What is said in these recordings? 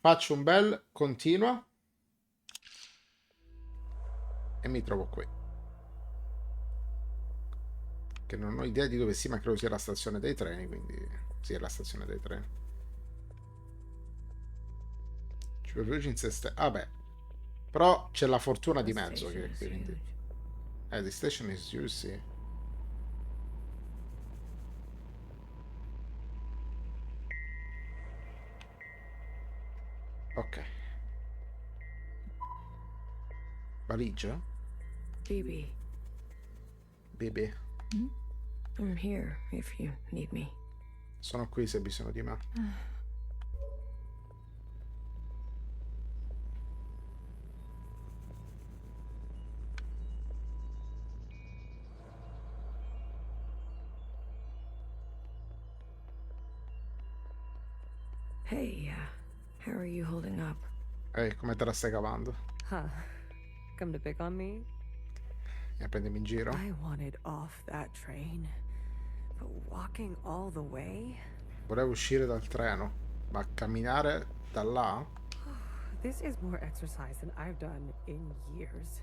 Faccio un bel continua e mi trovo qui. Che non ho idea di dove sia, ma credo sia la stazione dei treni, quindi sì, è la stazione dei treni. Ah beh, però c'è la fortuna The di mezzo station che is qui, quindi... huge. The station is huge, sì. Ok. Valigia? BB, Bebe. I'm here if you need me. Sono qui se hai bisogno di me. Hey, how are you holding up? Come te la stai cavando? Huh. Come to pick on me? Prendimi in giro? I wanted off that train. But walking all the way? Volevo uscire dal treno, ma camminare da là? This is more exercise than I've done in years.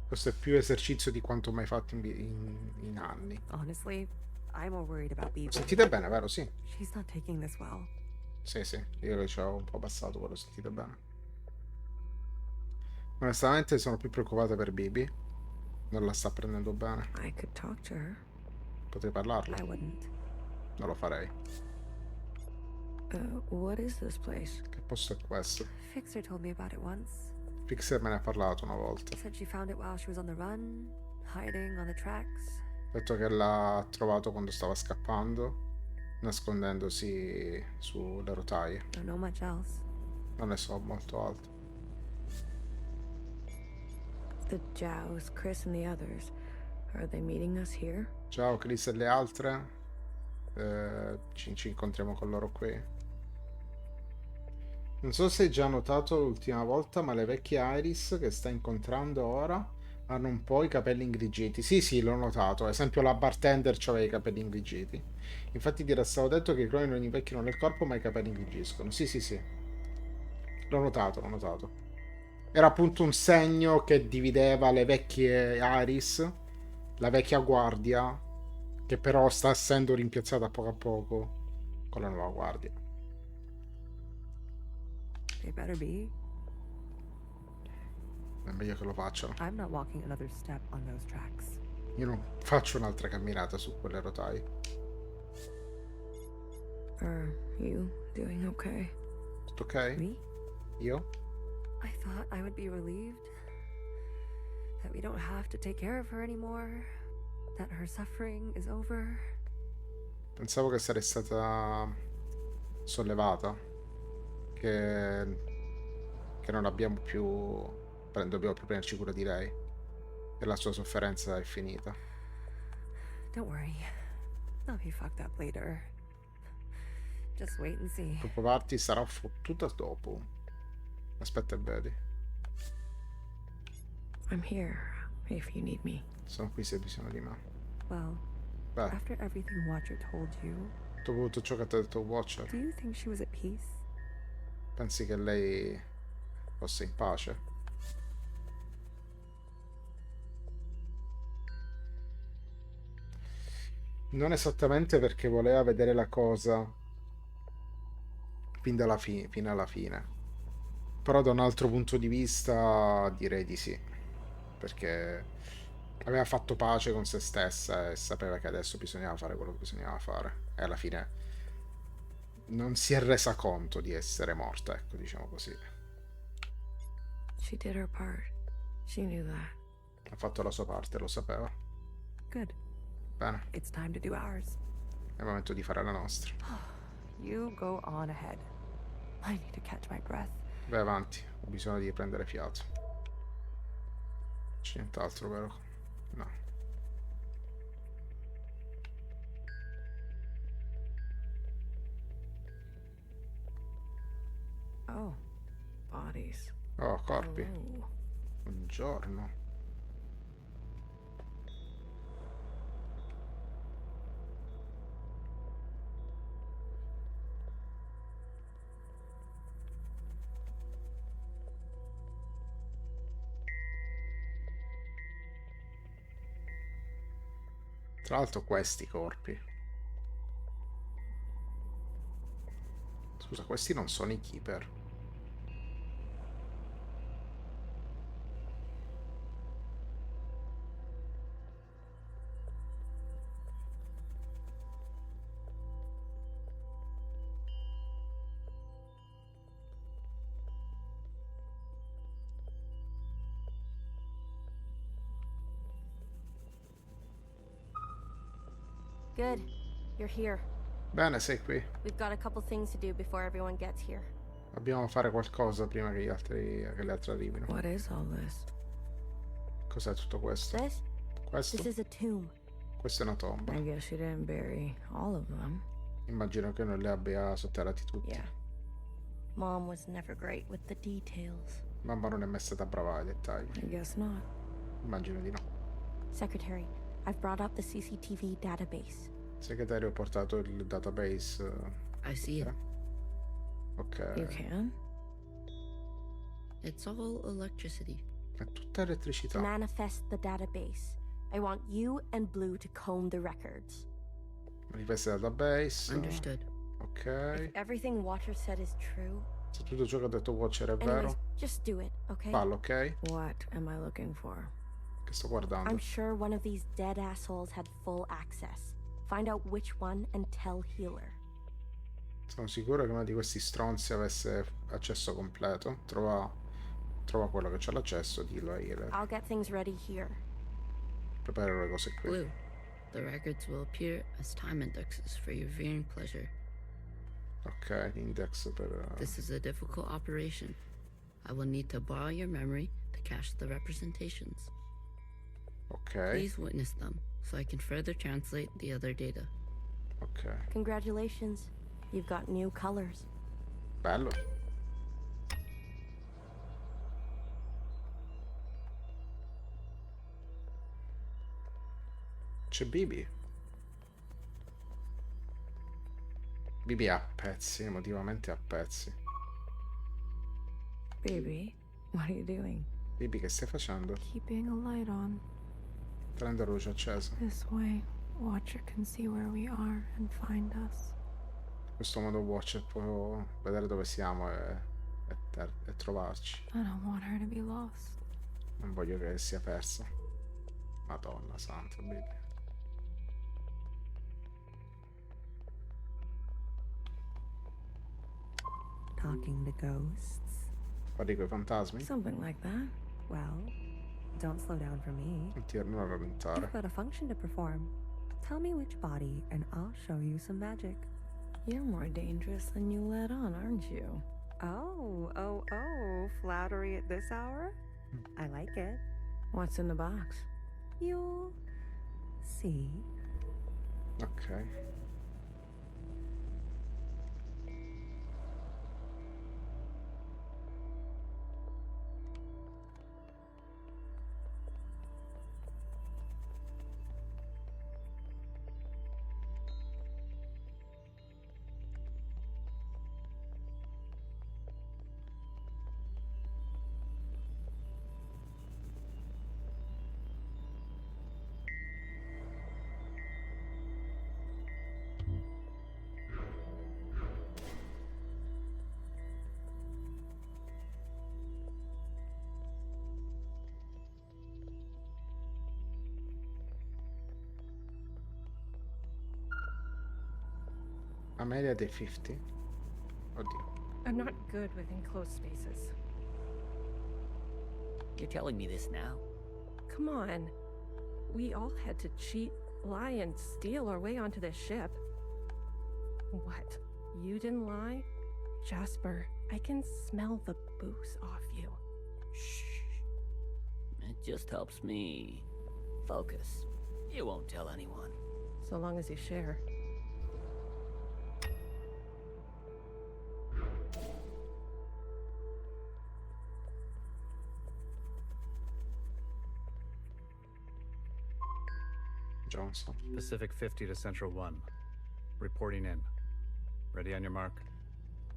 Questo è più esercizio di quanto mai fatto in anni. Honestly, I'm more worried about Bibi. Sentite bene, vero? Sì. She's not taking this well. Sì, sì, io che ci ho un po' passato quello, sentite bene. Onestamente sono più preoccupato per Bibi. Non la sta prendendo bene. I could talk to her. Potrei parlarlo? I wouldn't. Non lo farei. What is this place? Che posto è questo? Fixer told me about it once. Fixer me ne ha parlato una volta. Said she found it while she was on the run, hiding on the tracks. Ha detto che l'ha trovato quando stava scappando, nascondendosi sulle rotaie. Don't know much else. Non ne so molto altro. The Jows, Chris, and the others. Are they meeting us here? Ciao Chris e le altre. Ci incontriamo con loro qui. Non so se hai già notato l'ultima volta, ma le vecchie Iris che sta incontrando ora hanno un po' i capelli ingrigiti. Sì, sì, l'ho notato. Ad esempio la bartender aveva i capelli ingrigiti. Infatti ti era stato detto che i cloni non invecchiano nel corpo, ma i capelli ingrigiscono. Sì, sì, sì. L'ho notato, l'ho notato. Era appunto un segno che divideva le vecchie Iris, la vecchia guardia, che però sta essendo rimpiazzata a poco con la nuova guardia. They better be. È meglio che lo facciano. I'm not walking another step on those tracks. Io non faccio un'altra camminata su quelle rotaie. Are you doing okay? Tutto ok? Me? Io? I thought I would be relieved that we don't have to take care of her anymore, that her suffering is over. Pensavo che sarei stata sollevata, che non abbiamo più, dobbiamo più prenderci cura di lei, che la sua sofferenza è finita. Don't worry, I'll be fucked up later. Just wait and see. Preoccuparti, sarà fottuta dopo. Aspetta e vedi. I'm here if you need me. Sono qui se hai bisogno di me. Well, Beh, after everything Watcher told you, dopo tutto ciò che ti ha detto Watcher, do you think she was at peace? pensi che lei fosse in pace? Non esattamente, perché voleva vedere la cosa fino alla fine. Però da un altro punto di vista direi di sì. Perché aveva fatto pace con se stessa e sapeva che adesso bisognava fare quello che bisognava fare. E alla fine non si è resa conto di essere morta, ecco, diciamo così. She did her part. She knew that. Ha fatto la sua parte, lo sapeva. Good. Bene, It's time to do ours. è il momento di fare la nostra. You go on ahead. I need to catch my breath. Vai avanti, ho bisogno di prendere fiato. C'è nient'altro, vero? No. Oh, bodies. Oh, corpi. Hello. Buongiorno. Tra l'altro questi corpi. Scusa, questi non sono i Keeper. Good. You're here. Bene, sei qui. We've got a couple things to do before everyone gets here. Dobbiamo fare qualcosa prima che che gli altri arrivino. What is all this? Cos'è tutto questo? This Questo? is a tomb. Questa è una tomba. I guess she didn't bury all of them. Immagino che non li abbia sotterrati tutti. Yeah. Mom was never great with the details. Mamma non è mai stata brava ai dettagli. I guess not. Immagino di no. Secretary, I've brought up the CCTV database. Segretario, ho portato il database. I see it. Ok. You can? It's all electricity. È tutta To elettricità. manifest the database, I want you and Blue to comb the records. Manifesta il database. Understood. Ok. If everything Watcher said is true, Se tutto ciò che ha detto Watcher è anyways, vero, just do it, okay? fallo, ok? What am I looking for? Che sto guardando. I'm sure one of these dead assholes had full access. Find out which one and tell Healer. Sono sicuro che uno di questi stronzi avesse accesso completo. Trova quello che c'ha l'accesso, dillo a Healer. I'll get things ready here. Prepara le cose qui. Blue, the records will appear as time indexes for your viewing pleasure. Ok, index per... This is a difficult operation. I will need to borrow your memory to cache the representations. Ok, Please witness them so I can further translate the other data. ok. Congratulations. You've got new colors. Bello. C'è Bibi. Bibi è a pezzi, emotivamente a pezzi. Baby, what are you doing? Bibi, che stai facendo? Keeping a light on. Prende la luce accesa. This way, Watcher can see where we are and find us. In questo modo Watcher può vedere dove siamo e trovarci. I don't want her to be lost. Non voglio che sia persa. Madonna santa, Bibi. Talking to ghosts? Parli coi fantasmi? Something like that. Well, don't slow down for me. Non rallentare. You've got a function to perform. Tell me which body, and I'll show you some magic. You're more dangerous than you let on, aren't you? Oh, flattery at this hour? I like it. What's in the box? You'll see. Ok. Amelia dei 50. Oddio. I'm not good with enclosed spaces. You're telling me this now? Come on. We all had to cheat, lie, and steal our way onto this ship. What? You didn't lie? Jasper, I can smell the booze off you. Shh. It just helps me focus. You won't tell anyone. So long as you share. Johnson. Pacific 50 to Central 1. Reporting in. Ready on your mark.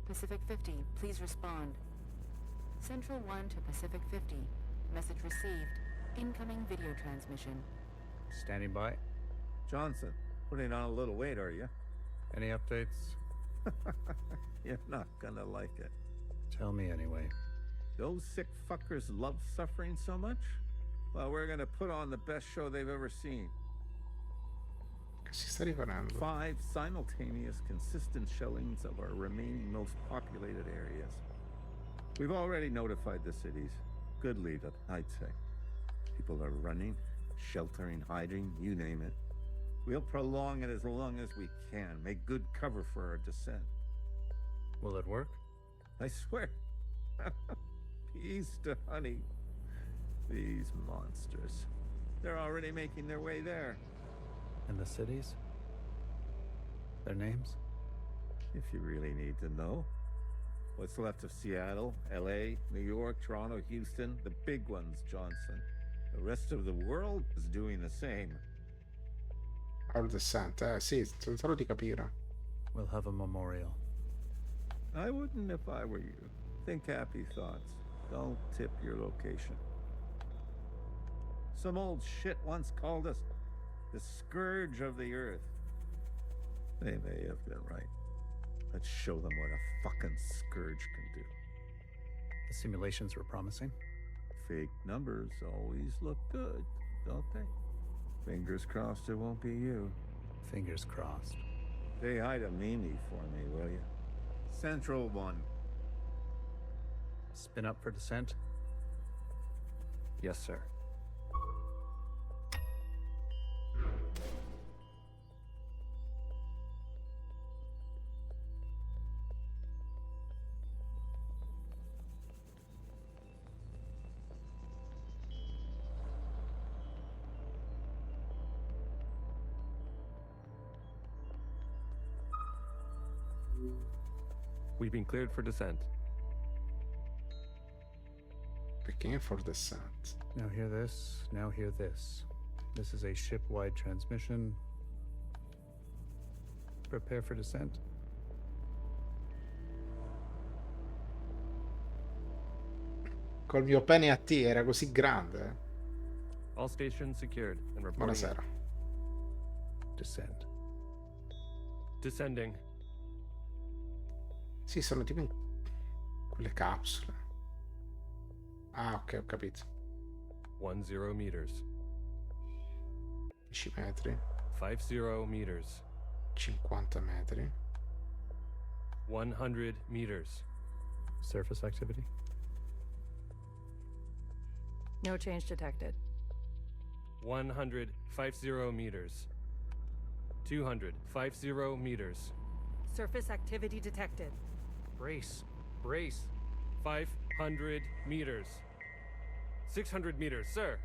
Pacific 50, please respond. Central 1 to Pacific 50. Message received. Incoming video transmission. Standing by. Johnson, putting on a little weight, are you? Any updates? You're not gonna like it. Tell me anyway. Those sick fuckers love suffering so much? Well, we're gonna put on the best show they've ever seen. Che si sta riparando? 5 simultaneous, consistent shellings of our remaining most populated areas. We've already notified the cities. Good lead, I'd say. People are running, sheltering, hiding, you name it. We'll prolong it as long as we can, make good cover for our descent. Will it work? I swear. Peace to honey. These monsters. They're already making their way there. And the cities? Their names? If you really need to know. What's left of Seattle, LA, New York, Toronto, Houston, the big ones, Johnson. The rest of the world is doing the same. Our descent, sì, tentavo di capire. We'll have a memorial. I wouldn't if I were you. Think happy thoughts. Don't tip your location. Some old shit once called us the scourge of the earth. They may have been right. Let's show them what a fucking scourge can do. The simulations were promising. Fake numbers always look good, don't they? Fingers crossed it won't be you. Fingers crossed. Say hi to Mimi for me, will you? Central 1. Spin up for descent? Yes, sir. We've been cleared for descent. Begin for descent. Now hear this, now hear this. This is a ship-wide transmission. Prepare for descent. Col mio pene a te era così grande. All stations secured and reporting. Buonasera. Descent. Descending. Sì, sono tipo in quelle capsule. Ah, ok, ho capito. 10 meters. 10 metri. 50 meters. 50 metri. 100 meters. Surface activity? No change detected. 150 meters. 250 meters. Surface activity detected. Brace. Brace. 500 meters. 600 meters, sir.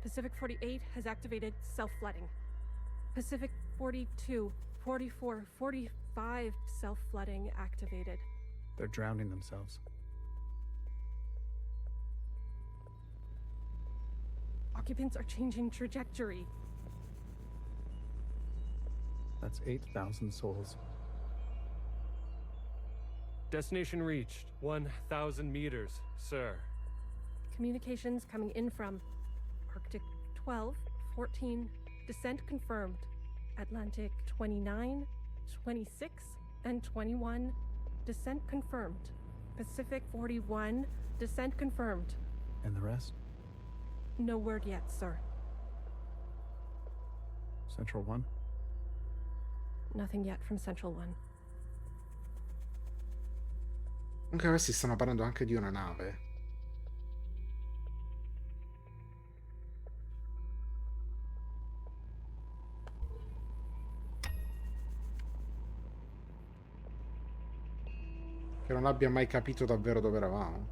Pacific 48 has activated self-flooding. Pacific 42, 44, 45 self-flooding activated. They're drowning themselves. Occupants are changing trajectory. That's 8,000 souls. Destination reached. 1,000 meters, sir. Communications coming in from Arctic 12, 14, descent confirmed. Atlantic 29, 26, and 21, descent confirmed. Pacific 41, descent confirmed. And the rest? No word yet, sir. Central 1? Nothing yet from Central 1. Comunque questi stanno parlando anche di una nave. Che non abbia mai capito davvero dove eravamo.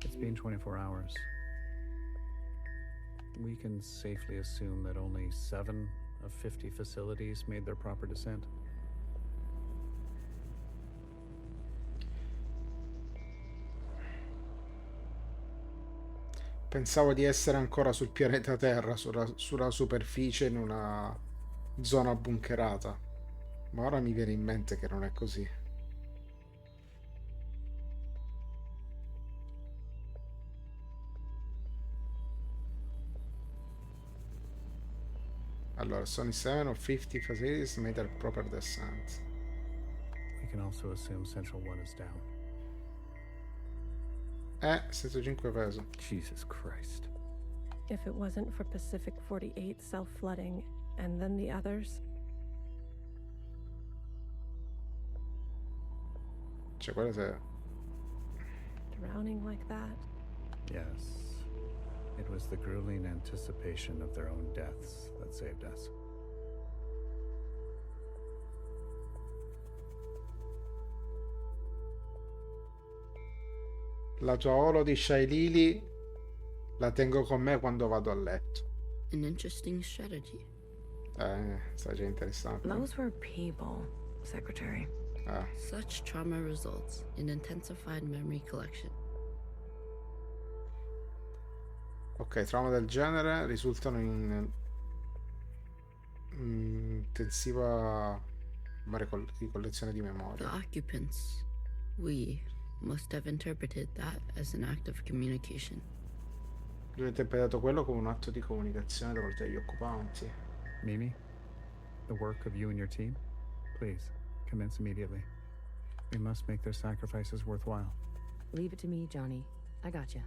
It's been 24 hours. We can safely assume that only 7 of 50 facilities made their proper descent. Pensavo di essere ancora sul pianeta Terra, sulla superficie, in una zona bunkerata. Ma ora mi viene in mente che non è così. Allora, Sony 7 of 50 facilities made a proper descent. We can also assume Central 1 is down. 75 peso. Jesus Christ. If it wasn't for Pacific 48 self-flooding, and then the others, Cioè, quello se... drowning like that. Yes. It was the grueling anticipation of their own deaths that saved us. La tua oro di Shailili la tengo con me quando vado a letto. An interesting strategy. Sta già interessante. Those were people, Secretary. Such trauma results in intensified memory collection. Ok, trauma del genere risultano in intensiva ricollezione di The memoria. occupants, we must have interpreted that as an act of communication. Lui ha interpretato quello come un atto di comunicazione da parte degli occupanti. Mimi, the work of you and your team, please, commence immediately. We must make their sacrifices worthwhile. Leave it to me, Johnny. I gotcha.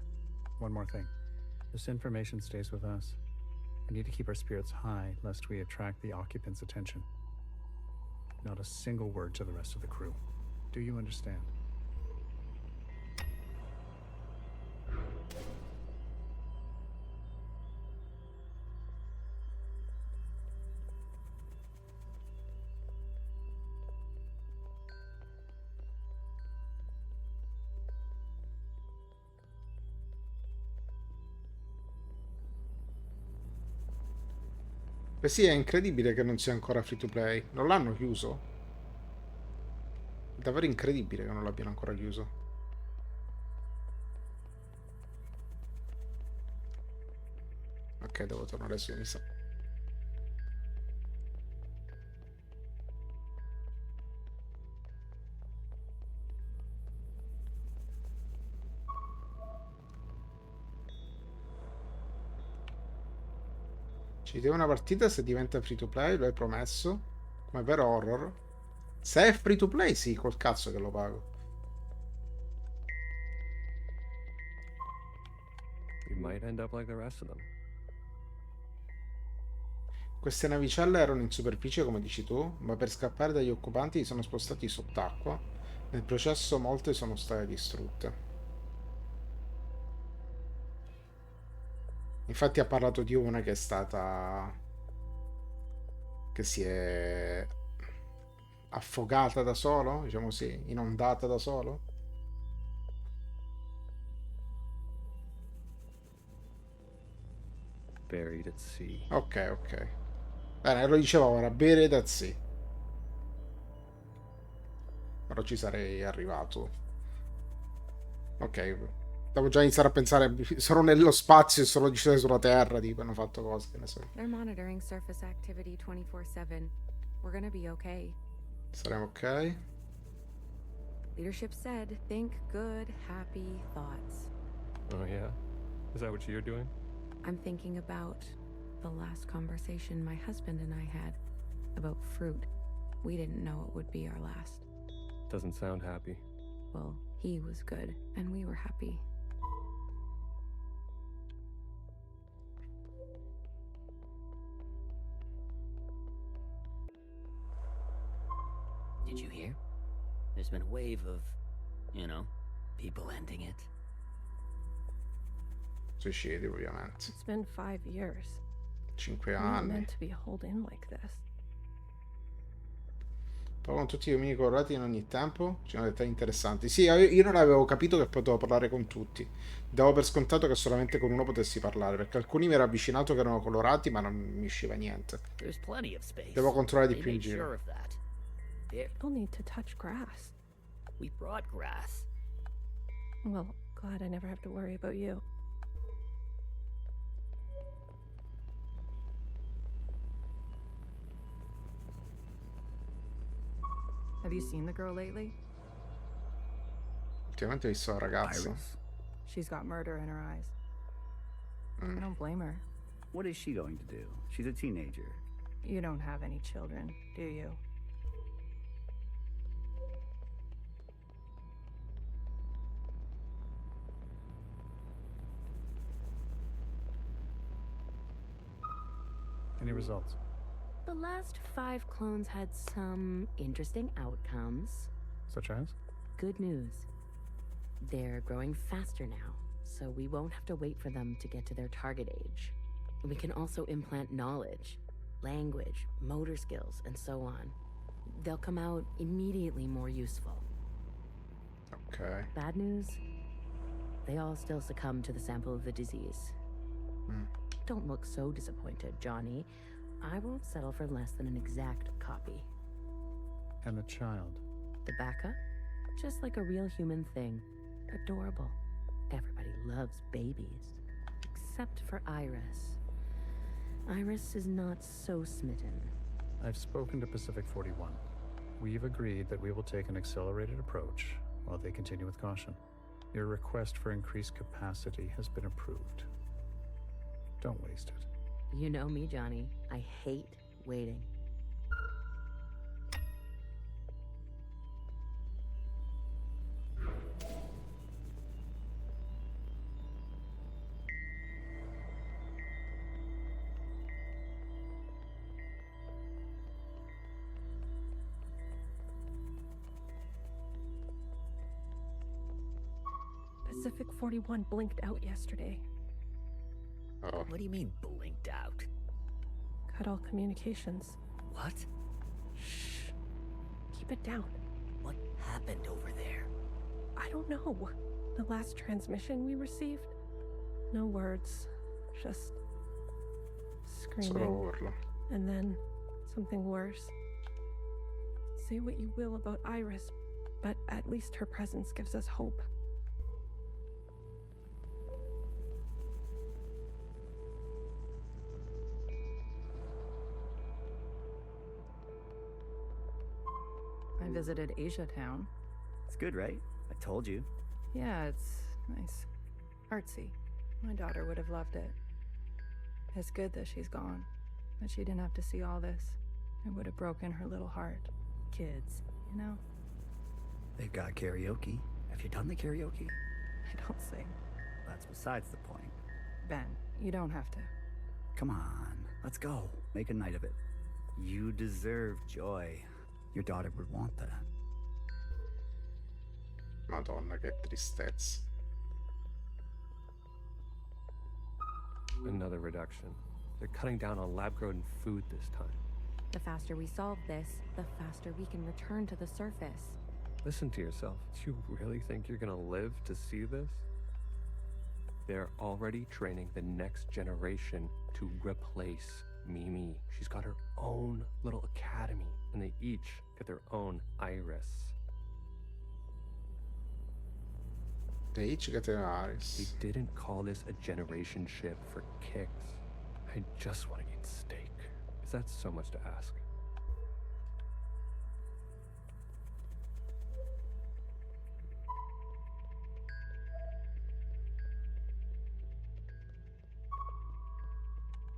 One more thing. This information stays with us. We need to keep our spirits high, lest we attract the occupants' attention. Not a single word to the rest of the crew. Do you understand? Beh sì, è incredibile che non sia ancora free to play. Non l'hanno chiuso? È davvero incredibile che non l'abbiano ancora chiuso. Ok, devo tornare su, mi sa. Ci deve una partita se diventa free to play, lo hai promesso. Come vero horror. Se è free to play, sì, col cazzo che lo pago. We might end up like the rest of them. Queste navicelle erano in superficie, come dici tu, ma per scappare dagli occupanti si sono spostati sott'acqua. Nel processo molte sono state distrutte. Infatti ha parlato di una che è stata... che si è affogata da solo, diciamo così, inondata da solo. Buried at sea. Ok, ok. Bene, lo dicevo ora, buried at sea. Però ci sarei arrivato. Ok. Devo già iniziare a pensare, sono nello spazio e sono discese sulla Terra, tipo, hanno fatto cose, che ne so. They're monitoring surface activity 24/7. We're gonna be okay. Saremo ok? Leadership said, think good, happy thoughts. Oh yeah? Is that what you're doing? I'm thinking about the last conversation my husband and I had about fruit. We didn't know it would be our last. Doesn't sound happy. Well, he was good, and we were happy. Did you hear? There's been a wave of, you know, people ending it. Suicidi, ovviamente. It's been 5 years. 5 We're not anni. meant to be holed in like this. Poi con tutti i uomini colorati in ogni tempo ci sono dettagli interessanti. Sì, io non avevo capito che potevo parlare con tutti. Davo per scontato che solamente con uno potessi parlare, perché alcuni mi ero avvicinato che erano colorati, ma non mi usciva niente. There's plenty of space. Devo controllare di They più in made sure giro. of that. People need to touch grass. We brought grass. Well, glad I never have to worry about you. Have you seen the girl lately? Ultimamente ho visto la ragazza. Iris? She's got murder in her eyes. I don't blame her. What is she going to do? She's a teenager. You don't have any children, do you? Any results? The last 5 clones had some interesting outcomes. Such as? Good news. They're growing faster now, so we won't have to wait for them to get to their target age. We can also implant knowledge, language, motor skills, and so on. They'll come out immediately more useful. Ok. Bad news? They all still succumb to the sample of the disease. Don't look so disappointed, Johnny. I won't settle for less than an exact copy. And the child? The backup? Just like a real human thing. Adorable. Everybody loves babies. Except for Iris. Iris is not so smitten. I've spoken to Pacific 41. We've agreed that we will take an accelerated approach while they continue with caution. Your request for increased capacity has been approved. Don't waste it. You know me, Johnny. I hate waiting. Pacific 41 blinked out yesterday. Oh. What do you mean, blinked out? Cut all communications. What? Shh. Keep it down. What happened over there? I don't know. The last transmission we received? No words. Just screaming. Solo urla. And then something worse. Say what you will about Iris, but at least her presence gives us hope. I visited Asia Town. It's good, right? I told you. Yeah, it's nice. Artsy. My daughter would have loved it. It's good that she's gone. That she didn't have to see all this. It would have broken her little heart. Kids, you know? They've got karaoke. Have you done the karaoke? I don't sing. That's besides the point. Ben, you don't have to. Come on, let's go. Make a night of it. You deserve joy. Your daughter would want that. Madonna, che tristezza. Another reduction. They're cutting down on lab-grown food this time. The faster we solve this, the faster we can return to the surface. Listen to yourself. Do you really think you're gonna live to see this? They're already training the next generation to replace Mimi. She's got her own little academy, and they each get their own Iris. They each get an Iris. They didn't call this a generation ship for kicks. I just want to eat steak. Is that so much to ask?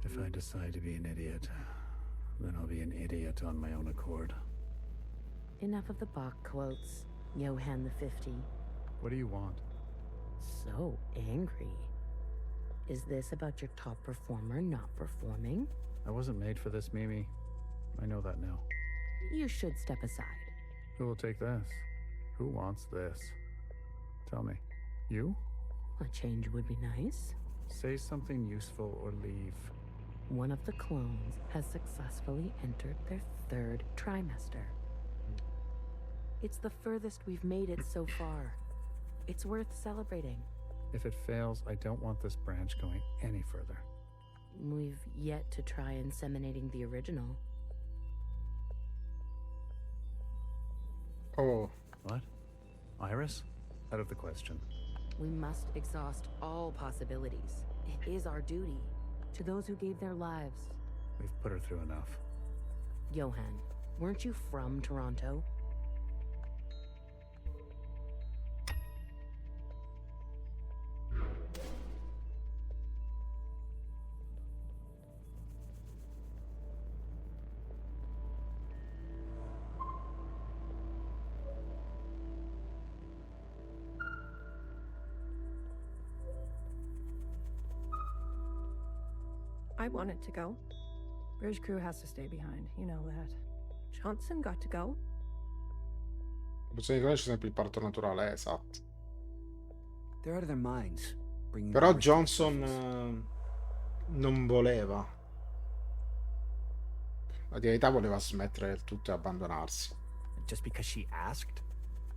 If I decide to be an idiot, then I'll be an idiot on my own accord. Enough of the Bach quotes, Johann the 50. What do you want? So angry. Is this about your top performer not performing? I wasn't made for this, Mimi. I know that now. You should step aside. Who will take this? Who wants this? Tell me. You? A change would be nice. Say something useful or leave. One of the clones has successfully entered their 3rd trimester. It's the furthest we've made it so far. It's worth celebrating. If it fails, I don't want this branch going any further. We've yet to try inseminating the original. Oh. What? Iris? Out of the question. We must exhaust all possibilities. It is our duty. To those who gave their lives. We've put her through enough. Johann, weren't you from Toronto? I wanted to go. Bridge crew has to stay behind. You know that. Johnson got to go. La posizione di c'è sempre il parto naturale, esatto. They're out of their minds. Bringing Però Iris to the Johnson surface. non voleva. La divinità voleva smettere del tutto e abbandonarsi. Just because she asked?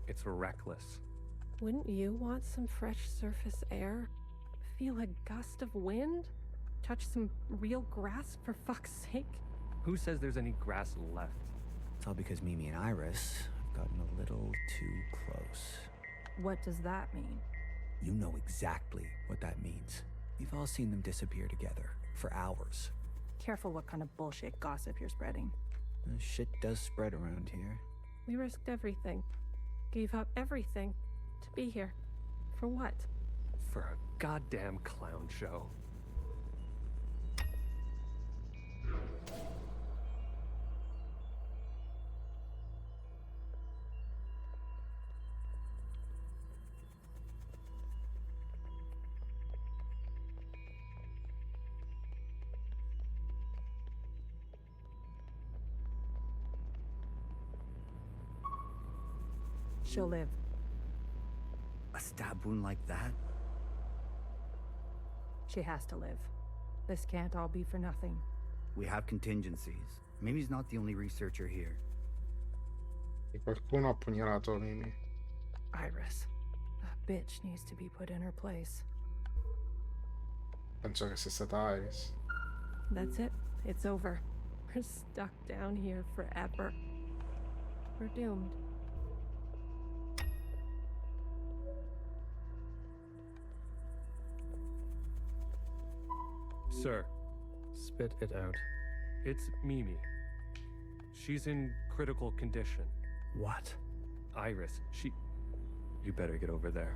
It's reckless. Wouldn't you want some fresh surface air? Feel a gust of wind? Touch some real grass, for fuck's sake? Who says there's any grass left? It's all because Mimi and Iris have gotten a little too close. What does that mean? You know exactly what that means. We've all seen them disappear together for hours. Careful what kind of bullshit gossip you're spreading. Shit does spread around here. We risked everything. Gave up everything to be here. For what? For a goddamn clown show. She'll live. A stab wound like that? She has to live. This can't all be for nothing. We have contingencies. Mimi's not the only researcher here. E qualcuno ha pugnalato Mimi. Iris. That bitch needs to be put in her place. Penso che sia stata Iris. That's it. It's over. We're stuck down here forever. We're doomed. Sir. Spit it out. It's Mimi. She's in critical condition. What? Iris, You better get over there.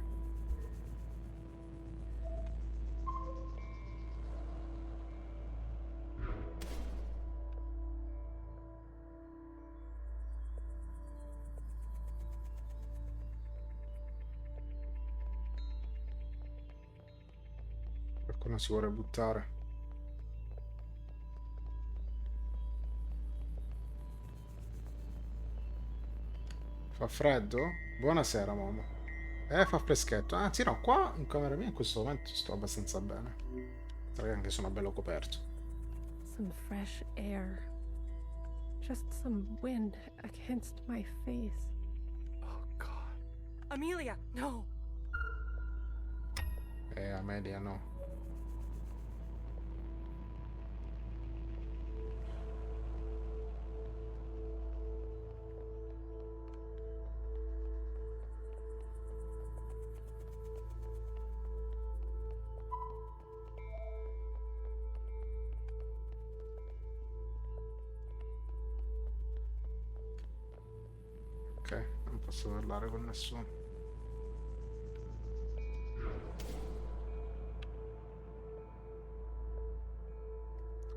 Qualcuno si vuole buttare. Fa freddo? Buonasera, mamma. Fa freschetto. Anzi, no, qua in camera mia in questo momento sto abbastanza bene. Perché anche sono bello coperto. Some fresh air. Just some wind against my face. Oh, God. Amelia, no! Amelia, no. Ok, non posso parlare con nessuno.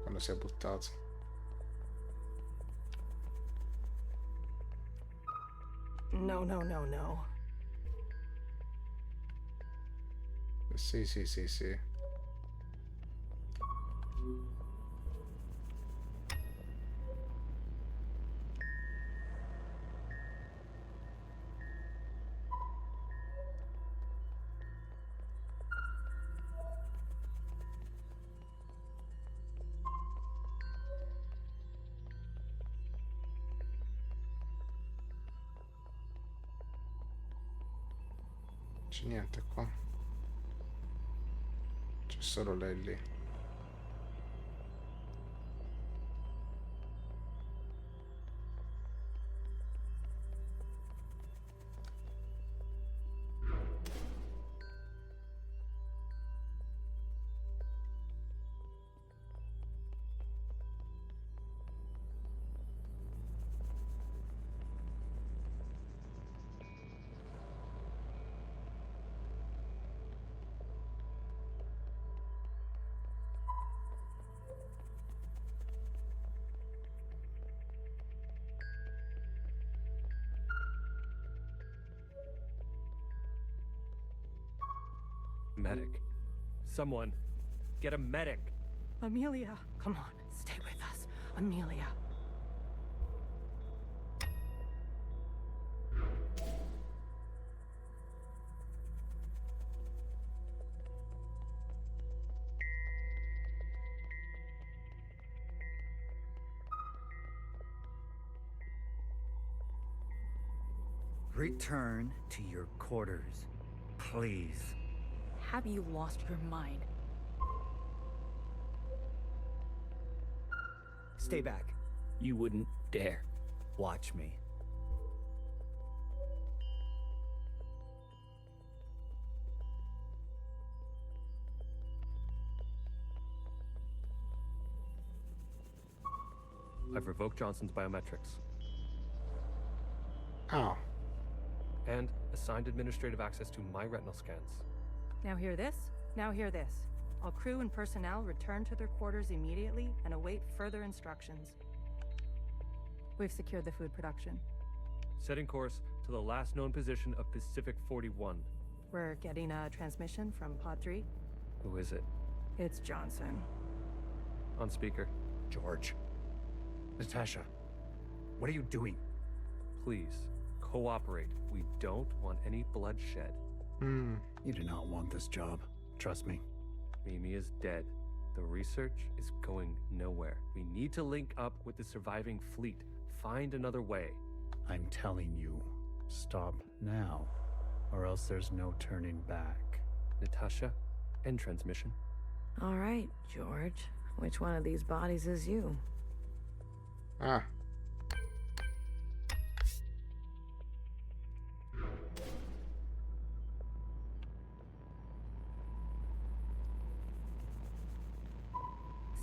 Quando si è buttato. No, no, no, no. Sì, sì, sì, sì. C'è niente qua. C'è solo lei lì. Medic. Someone. Get a medic. Amelia, come on, stay with us. Amelia. Return to your quarters, please. Have you lost your mind? Stay back. You wouldn't dare. Watch me. I've revoked Johnson's biometrics. Oh. And assigned administrative access to my retinal scans. Now hear this? Now hear this. All crew and personnel return to their quarters immediately and await further instructions. We've secured the food production. Setting course to the last known position of Pacific 41. We're getting a transmission from Pod 3. Who is it? It's Johnson. On speaker. George. Natasha. What are you doing? Please, cooperate. We don't want any bloodshed. You do not want this job. Trust me. Mimi is dead. The research is going nowhere. We need to link up with the surviving fleet. Find another way. I'm telling you, stop now, or else there's no turning back. Natasha, end transmission. All right, George. Which one of these bodies is you? Ah.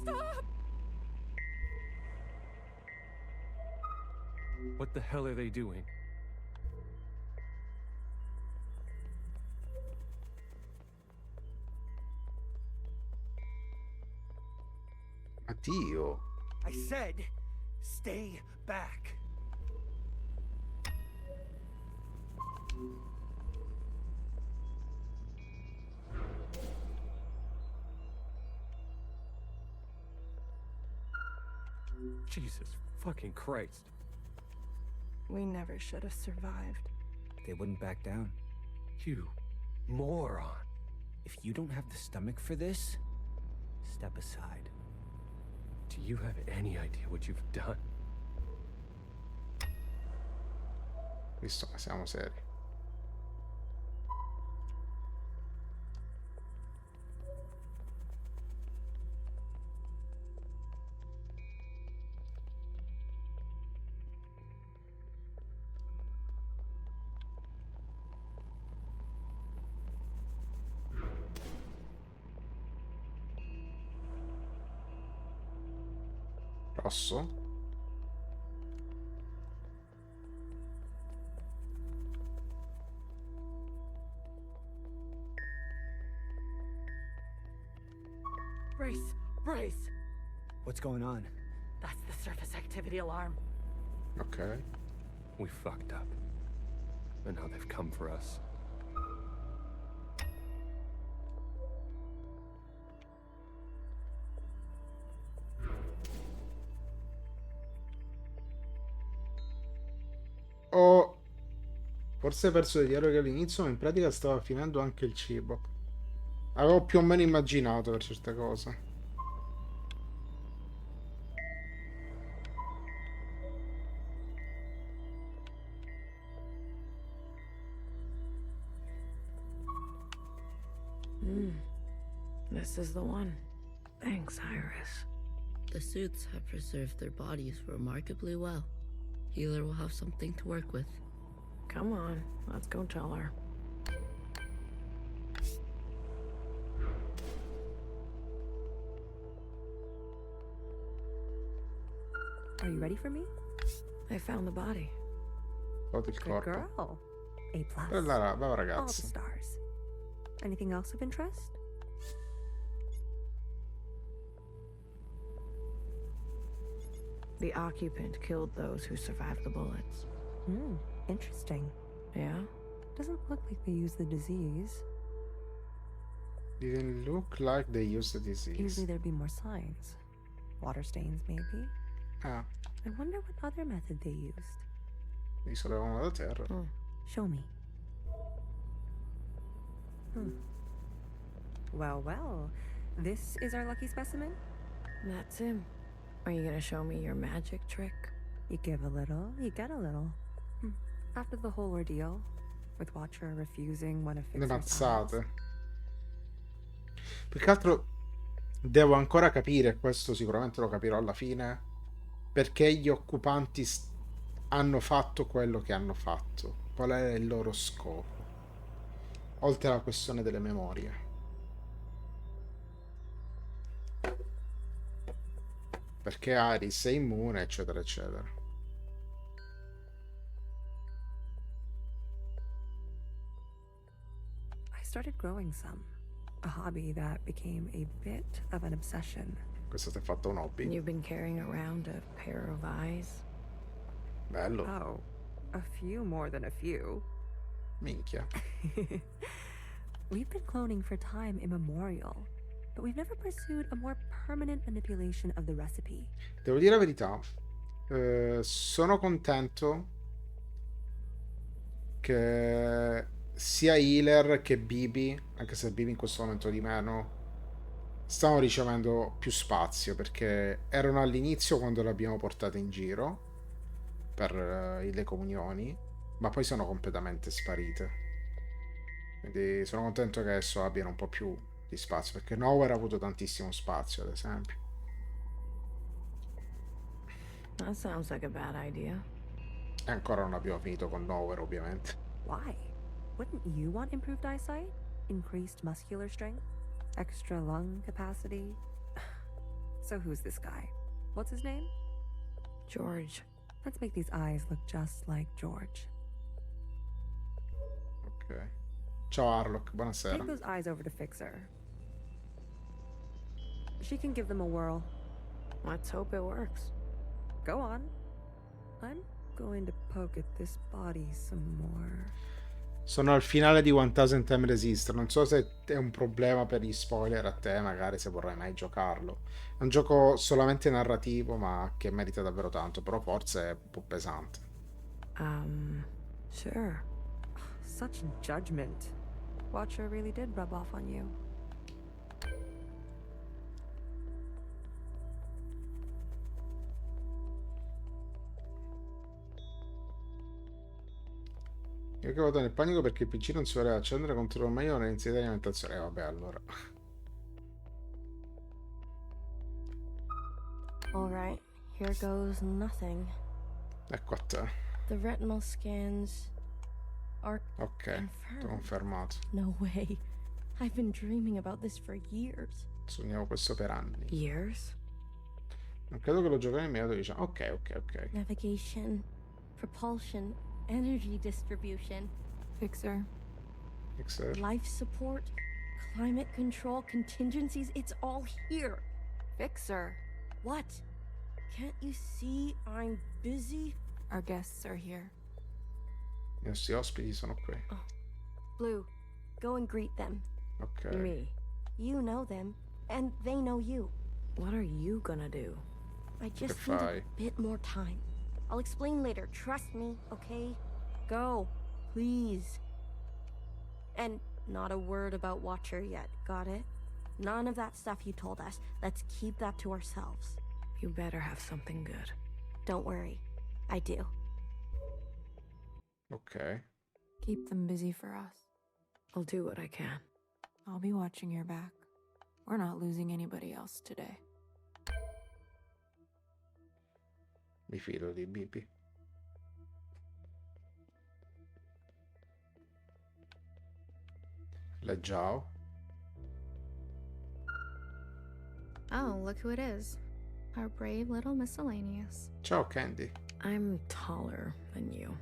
Stop! What the hell are they doing? Addio. I said, stay back. Jesus fucking Christ. We never should have survived. They wouldn't back down. You moron. If you don't have the stomach for this, step aside. Do you have any idea what you've done? Visto che siamo seri. Rosso. Brace! Brace! What's going on? That's the surface activity alarm. Ok. We fucked up. And now they've come for us. Ho forse perso dei dialoghi all'inizio, ma in pratica stava finendo anche il cibo. Avevo più o meno immaginato per certe cose. This is the one. Thanks, Iris. The suits have preserved their bodies remarkably well. Healer will have something to work with. Come on, let's go tell her. Are you ready for me? I found the body. Todo il Good corpo. girl. A plus. Brava All the ragazza. stars. Anything else of interest? The occupant killed those who survived the bullets. Interesting. Yeah? Doesn't look like they used the disease. Didn't look like they used the disease. Usually there'd be more signs. Water stains, maybe. Ah, I wonder what other method they used. li sollevano da terra. Show me. Well, well. This is our lucky specimen? That's him. Are you gonna show me your magic trick? You give a little, you get a little. After the whole ordeal, with Watcher refusing one of Le Fixer's mazzate. Più che altro devo ancora capire, questo sicuramente lo capirò alla fine, perché gli occupanti hanno fatto quello che hanno fatto. Qual è il loro scopo? Oltre alla questione delle memorie. Perché Iris è immune, eccetera, eccetera. I started growing some. A hobby that became a bit of an obsession. Questo ti è fatto un hobby. You've been carrying around a pair of eyes? Bello. Oh, a few more than a few. Minchia. We've been cloning for time immemorial, but we've never pursued a more permanent manipulation of the recipe. Devo dire la verità. Sono contento che sia Healer che Bibi, anche se Bibi in questo momento di meno, stanno ricevendo più spazio, perché erano all'inizio quando l'abbiamo portata in giro per le comunioni, ma poi sono completamente sparite. Quindi sono contento che adesso abbiano un po' più di spazio, perché Nowhere ha avuto tantissimo spazio, ad esempio. That sounds like a bad idea. E ancora non abbiamo finito con Nowhere, ovviamente. Why? Wouldn't you want improved eyesight? Increased muscular strength? Extra lung capacity? So who's this guy? What's his name? George. Let's make these eyes look just like George. Ok. Ciao Harlock, buonasera. Take those eyes over to Fixer. She can give them a whirl. Let's hope it works. Go on. I'm going to poke at this body some more. Sono al finale di 1000xRESIST. Non so se è un problema per gli spoiler a te, magari se vorrai mai giocarlo. È un gioco solamente narrativo, ma che merita davvero tanto. Però forse è un po' pesante. Sure. Such judgment. Watcher really did rub off on you. Io che vado nel panico perché il PC non si voleva accendere, controllo meglio l'iniziativa di alimentazione. Vabbè, allora. Alright, here goes nothing. Ecco a te. The retinal scans are Ok, confermato. No way. I've been dreaming about this for years. Sogniamo questo per anni. Years? Non credo che lo giocherò immediato, diciamo. Ok. Navigation, propulsion, energy distribution, Fixer. life support, climate control, contingencies, it's all here. Fixer. What? Can't you see I'm busy? Our guests are here. I nostri ospiti sono qui. Blue, go and greet them. Ok. Me. You know them, and they know you. What are you gonna do? I just need a bit more time. I'll explain later, trust me, okay? Go, please. And not a word about Watcher yet, got it? None of that stuff you told us. Let's keep that to ourselves. You better have something good. Don't worry, I do. Ok. Keep them busy for us. I'll do what I can. I'll be watching your back. We're not losing anybody else today. Mi fido di Bibi. Leggiao. Oh, look who it is. Our brave little miscellaneous. Ciao Candy. I'm taller than you.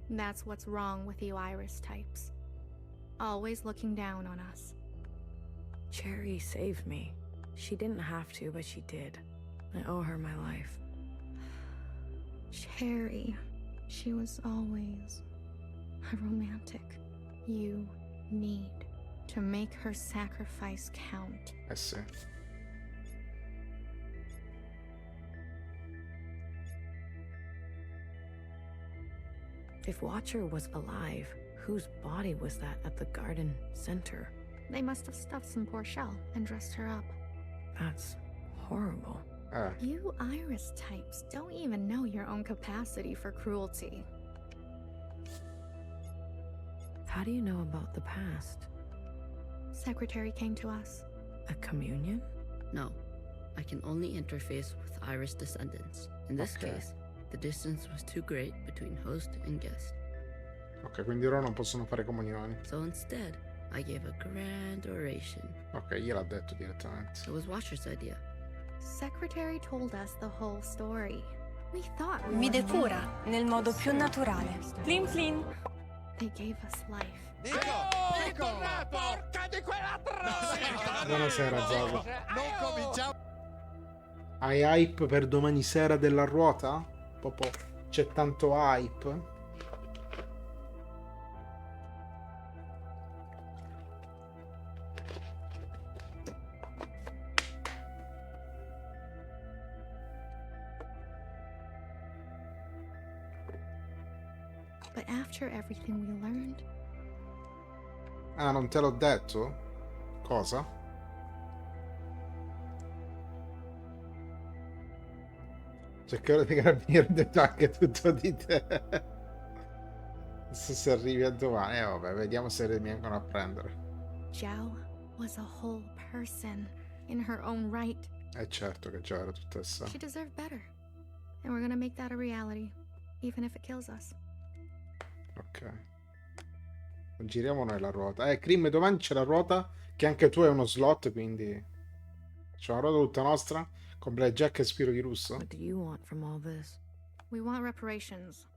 That's what's wrong with you Iris types. Always looking down on us. Cherry saved me. She didn't have to, but she did. I owe her my life. Cherry. She was always a romantic. You need to make her sacrifice count. Eh sì. If Watcher was alive, whose body was that at the garden center? They must have stuffed some poor shell and dressed her up. That's horrible. You Iris types don't even know your own capacity for cruelty. How do you know about the past? Secretary came to us. A communion? No, I can only interface with Iris descendants. In this case, the distance was too great between host and guest. Ok, quindi loro non possono fare comunioni. So instead, I gave a grand oration. Ok, gliel'ha detto direttamente. It was Watcher's idea. Secretary told us the whole story. We thought we Mi were depura nel modo più naturale. Plin plin. They gave us life. Porca di quella troia! Buonasera, Zago. Non cominciamo. Hai hype per domani sera della ruota? Proprio c'è tanto hype. But after everything we learned, Ah, non te l'ho detto? Cosa? C'è che ora di carabinieri ho detto anche tutto di te. Adesso se arrivi a domani, vabbè, vediamo se riescono a prendere. Zhao was a whole person in her own right. Certo che già era tutta essa. She deserved better. And we're gonna make that a reality, even if it kills us. Ok. Giriamo noi la ruota. Krim, domani c'è la ruota, che anche tu hai uno slot, quindi... C'è una ruota tutta nostra, con Blackjack e Spiro di Russo. What do you want from all this? We want reparations.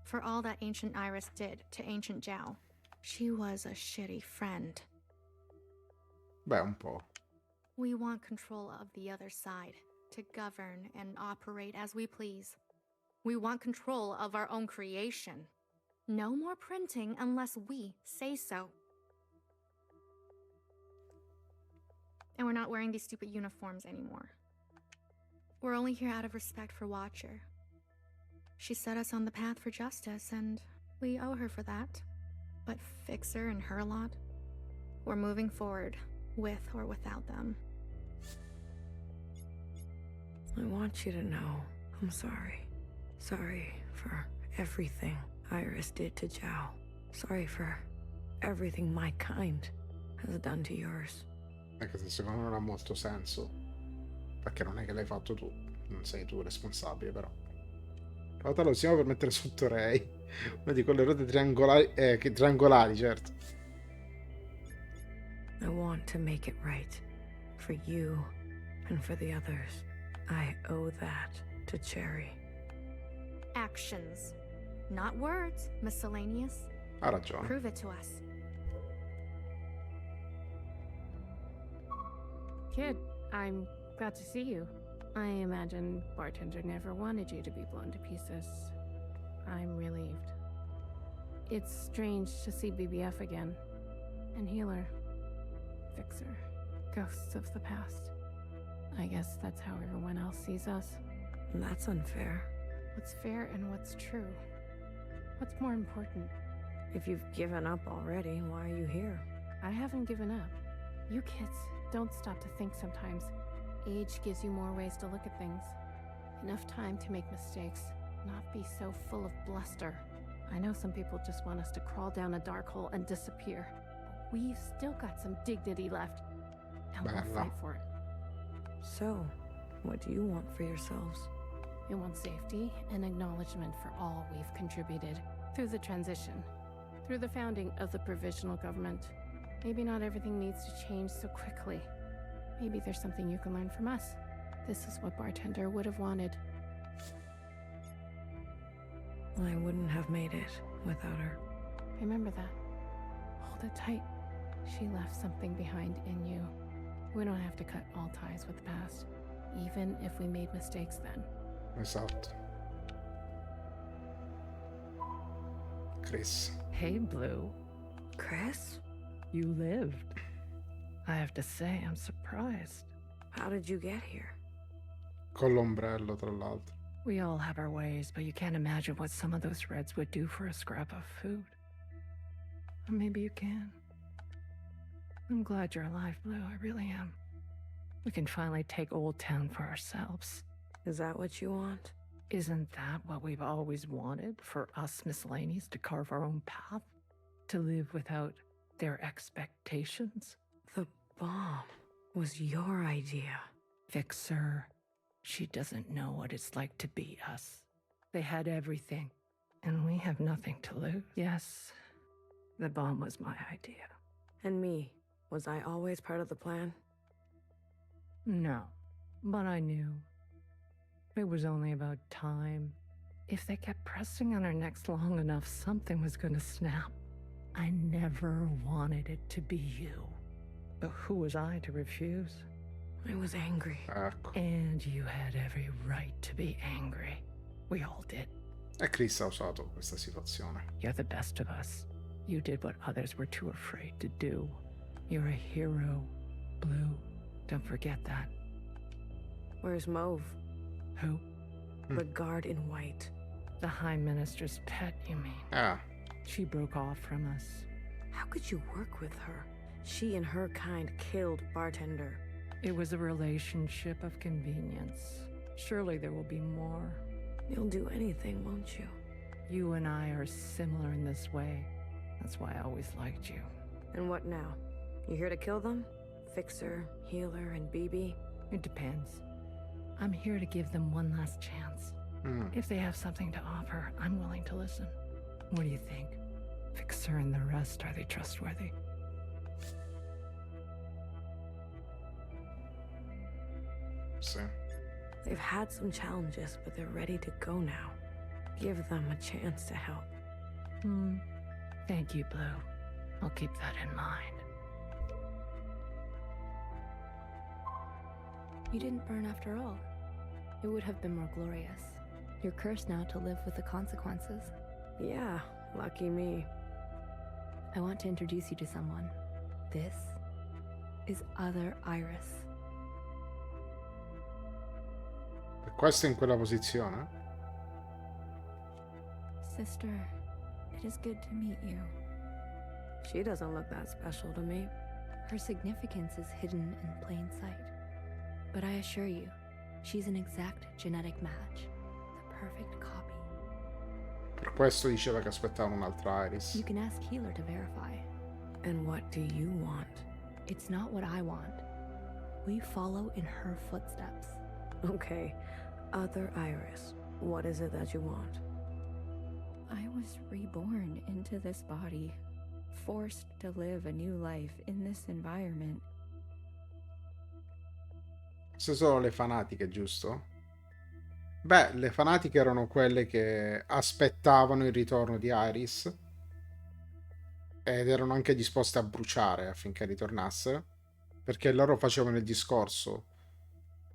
For all that ancient Iris did to ancient Zhao. She was a shitty friend. Beh, un po'. We want control of the other side, to govern and operate as we please. We want control of our own creation. No more printing unless we say so. And we're not wearing these stupid uniforms anymore. We're only here out of respect for Watcher. She set us on the path for justice, and we owe her for that. But Fixer and her lot, we're moving forward, with or without them. I want you to know I'm sorry. Sorry for everything Iris did to Zhao. Sorry for everything my kind has done to yours. Anche se secondo me non ha molto senso. Perché non è che l'hai fatto tu. Non sei tu responsabile, però. In realtà lo usiamo per mettere sotto Ray. Una di quelle ruote triangolari. Triangolari, certo. I want to make it right. For you and for the others. I owe that to Cherry. Actions. Not words, miscellaneous. Ha ragione. Prove it to us. Kid, I'm glad to see you. I imagine Bartender never wanted you to be blown to pieces. I'm relieved. It's strange to see BBF again. And Healer. Fixer. Ghosts of the past. I guess that's how everyone else sees us. That's unfair. What's fair and what's true? What's more important? If you've given up already, why are you here? I haven't given up. You kids don't stop to think sometimes. Age gives you more ways to look at things. Enough time to make mistakes, not be so full of bluster. I know some people just want us to crawl down a dark hole and disappear. We've still got some dignity left, and we'll fight for it. So, what do you want for yourselves? We want safety and acknowledgement for all we've contributed through the transition, through the founding of the provisional government. Maybe not everything needs to change so quickly. Maybe there's something you can learn from us. This is what Bartender would have wanted. I wouldn't have made it without her. Remember that. Hold it tight. She left something behind in you. We don't have to cut all ties with the past, even if we made mistakes then. Esatto. Chris. Hey, Blue. Chris? You lived. I have to say, I'm surprised. How did you get here? Con l'ombrello, tra l'altro. We all have our ways, but you can't imagine what some of those Reds would do for a scrap of food. Or maybe you can. I'm glad you're alive, Blue. I really am. We can finally take Old Town for ourselves. Is that what you want? Isn't that what we've always wanted? For us miscellaneous to carve our own path? To live without their expectations? The bomb was your idea. Fixer. She doesn't know what it's like to be us. They had everything, and we have nothing to lose. Yes, the bomb was my idea. And me, was I always part of the plan? No, but I knew. It was only about time. If they kept pressing on our necks long enough, something was gonna snap. I never wanted it to be you. But who was I to refuse? I was angry. Ecco. And you had every right to be angry. We all did. E Chris ha usato questa situazione. You're the best of us. You did what others were too afraid to do. You're a hero, Blue. Don't forget that. Where's Mauve? Who? The guard in white. The High Minister's pet, you mean? Ah. She broke off from us. How could you work with her? She and her kind killed Bartender. It was a relationship of convenience. Surely there will be more. You'll do anything, won't you? You and I are similar in this way. That's why I always liked you. And what now? You here to kill them? Fixer, Healer, and BB? It depends. I'm here to give them one last chance. If they have something to offer, I'm willing to listen. What do you think? Fixer and the rest, are they trustworthy? Sì. They've had some challenges, but they're ready to go now. Give them a chance to help. Thank you, Blue. I'll keep that in mind. You didn't burn after all. It would have been more glorious. You're cursed now to live with the consequences. Yeah, lucky me. I want to introduce you to someone. This is Other Iris. E questo in quella posizione? Sister, it is good to meet you. She doesn't look that special to me. Her significance is hidden in plain sight. But I assure you, she's an exact genetic match. The perfect copy. Per questo diceva che aspettava un'altra Iris. You can ask Healer to verify. And what do you want? It's not what I want. We follow in her footsteps. Okay, Other Iris, what is it that you want? I was reborn into this body, forced to live a new life in this environment. Se sono le fanatiche, giusto? Beh, le fanatiche erano quelle che aspettavano il ritorno di Iris ed erano anche disposte a bruciare affinché ritornasse, perché loro facevano il discorso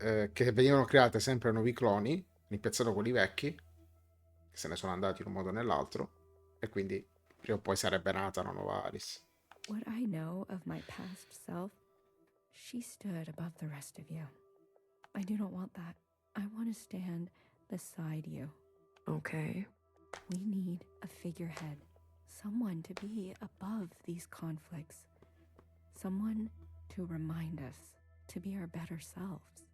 che venivano create sempre nuovi cloni, rimpiazzando quelli vecchi, che se ne sono andati in un modo o nell'altro, e quindi prima o poi sarebbe nata una nuova Iris. What I know of my past self, she stood above the rest of you. I do not want that. I want to stand beside you. Okay. We need a figurehead. Someone to be above these conflicts. Someone to remind us to be our better selves.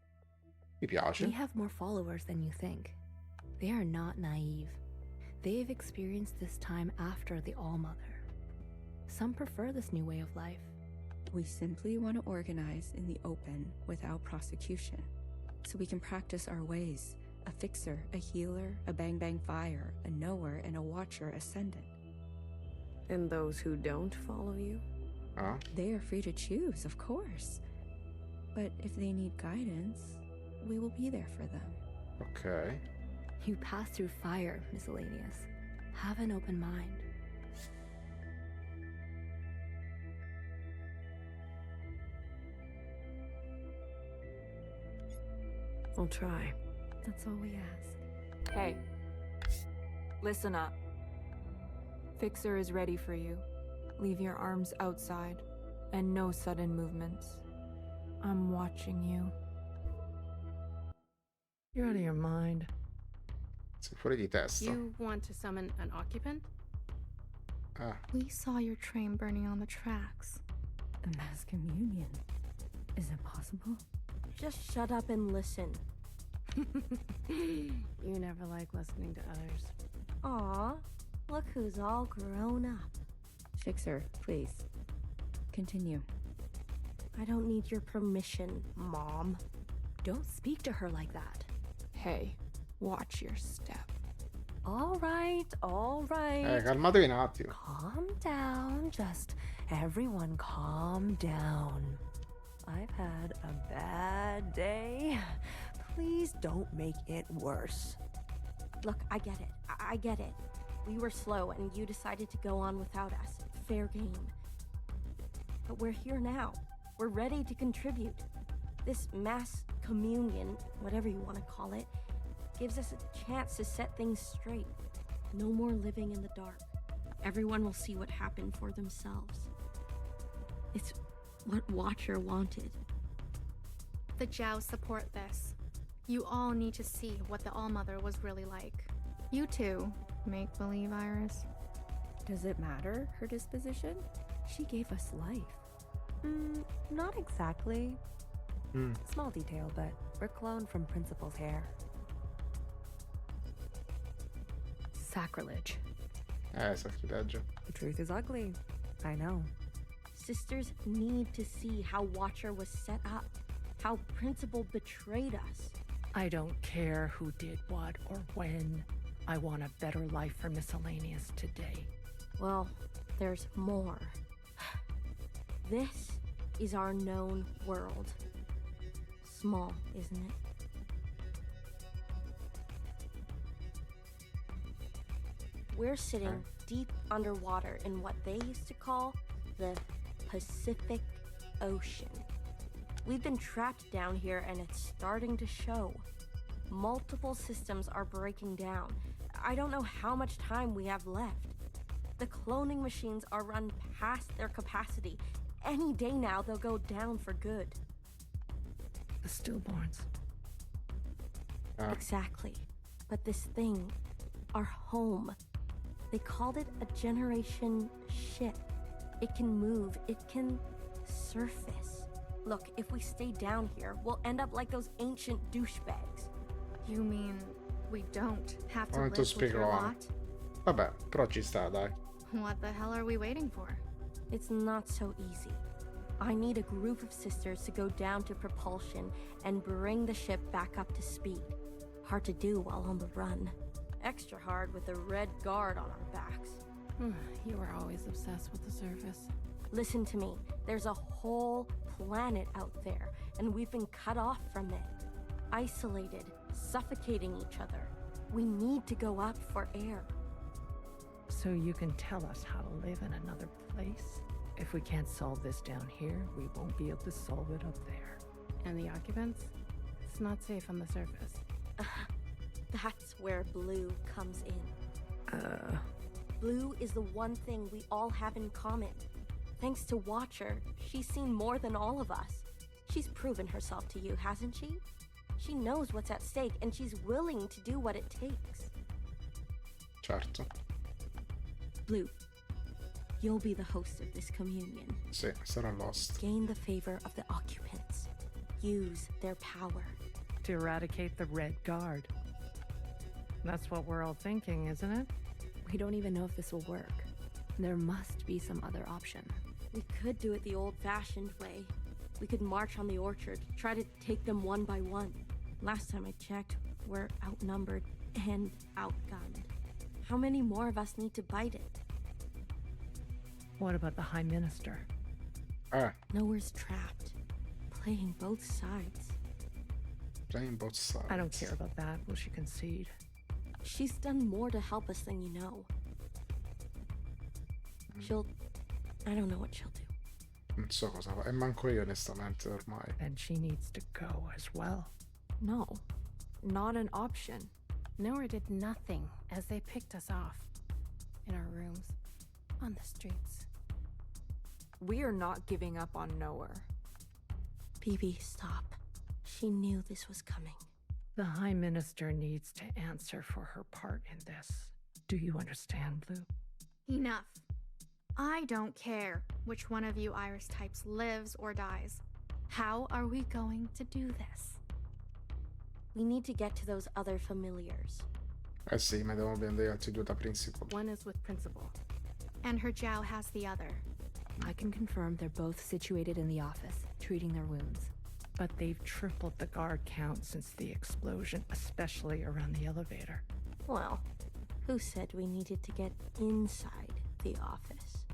Mi piace. We have more followers than you think. They are not naive. They've experienced this time after the All-Mother. Some prefer this new way of life. We simply want to organize in the open without prosecution, so we can practice our ways. A fixer, a healer, a bang-bang fire, a knower, and a watcher ascendant. And those who don't follow you? They are free to choose, of course. But if they need guidance, we will be there for them. Ok. You pass through fire, miscellaneous. Have an open mind. I'll try. That's all we ask. Hey, listen up. Fixer is ready for you. Leave your arms outside. And no sudden movements. I'm watching you. You're out of your mind. Sei fuori di testa. You want to summon an occupant? Ah. We saw your train burning on the tracks. A mass communion. Is it possible? Just shut up and listen. You never like listening to others. Aw, look who's all grown up. Fixer, please. Continue. I don't need your permission, Mom. Don't speak to her like that. Hey, watch your step. All right. Calmatevi un attimo. Calm down. Just everyone calm down. I've had a bad day. Please don't make it worse. Look, I get it. I get it. We were slow and you decided to go on without us. Fair game. But we're here now. We're ready to contribute. This mass communion, whatever you want to call it, gives us a chance to set things straight. No more living in the dark. Everyone will see what happened for themselves. It's what Watcher wanted. The Jows support this. You all need to see what the All-Mother was really like. You too, make-believe Iris. Does it matter, her disposition? She gave us life. Not exactly. Small detail, but we're cloned from Principal's hair. Sacrilege. Sacrilegio. The truth is ugly. I know. Sisters need to see how Watcher was set up, how Principal betrayed us. I don't care who did what or when. I want a better life for Miscellaneous today. Well, there's more. This is our known world. Small, isn't it? We're sitting deep underwater in what they used to call the Pacific Ocean. We've been trapped down here and it's starting to show. Multiple systems are breaking down. I don't know how much time we have left. The cloning machines are run past their capacity. Any day now they'll go down for good. The stillborns. Exactly. But this thing, our home, they called it a generation ship. It can move, it can surface. Look, if we stay down here, we'll end up like those ancient douchebags. You mean we don't have to Non live ti with your spiegherò. lot? Vabbè, però ci sta, dai. What the hell are we waiting for? It's not so easy. I need a group of sisters to go down to propulsion and bring the ship back up to speed. Hard to do while on the run. Extra hard with the Red Guard on our backs. You were always obsessed with the surface. Listen to me. There's a whole planet out there, and we've been cut off from it. Isolated, suffocating each other. We need to go up for air. So you can tell us how to live in another place? If we can't solve this down here, we won't be able to solve it up there. And the occupants? It's not safe on the surface. That's where Blue comes in. Blue is the one thing we all have in common. Thanks to Watcher, she's seen more than all of us. She's proven herself to you, hasn't she? She knows what's at stake, and she's willing to do what it takes. Certo. Blue, you'll be the host of this communion. Sì, sarà Lost. Gain the favor of the occupants. Use their power. To eradicate the Red Guard. That's what we're all thinking, isn't it? We don't even know if this will work. There must be some other option. We could do it the old-fashioned way. We could march on the orchard, try to take them one by one. Last time I checked, we're outnumbered and outgunned. How many more of us need to bite it? What about the High Minister? Nowhere's trapped. Playing both sides. Playing both sides. I don't care about that. Will she concede? She's done more to help us than you know. I don't know what she'll do. Non so cosa fa. E manco io onestamente ormai. And she needs to go as well. No, not an option. Nora did nothing as they picked us off. In our rooms. On the streets. We are not giving up on Nowhere. BB, stop. She knew this was coming. The High Minister needs to answer for her part in this. Do you understand, Blue? Enough. I don't care which one of you Iris types lives or dies. How are we going to do this? We need to get to those other familiars. Eh sì, ma devo prendere gli altri due da principal. One is with Principal. And her Jiao has the other. I can confirm they're both situated in the office, treating their wounds. But they've tripled the guard count since the explosion, especially around the elevator. Well, who said we needed to get inside the office?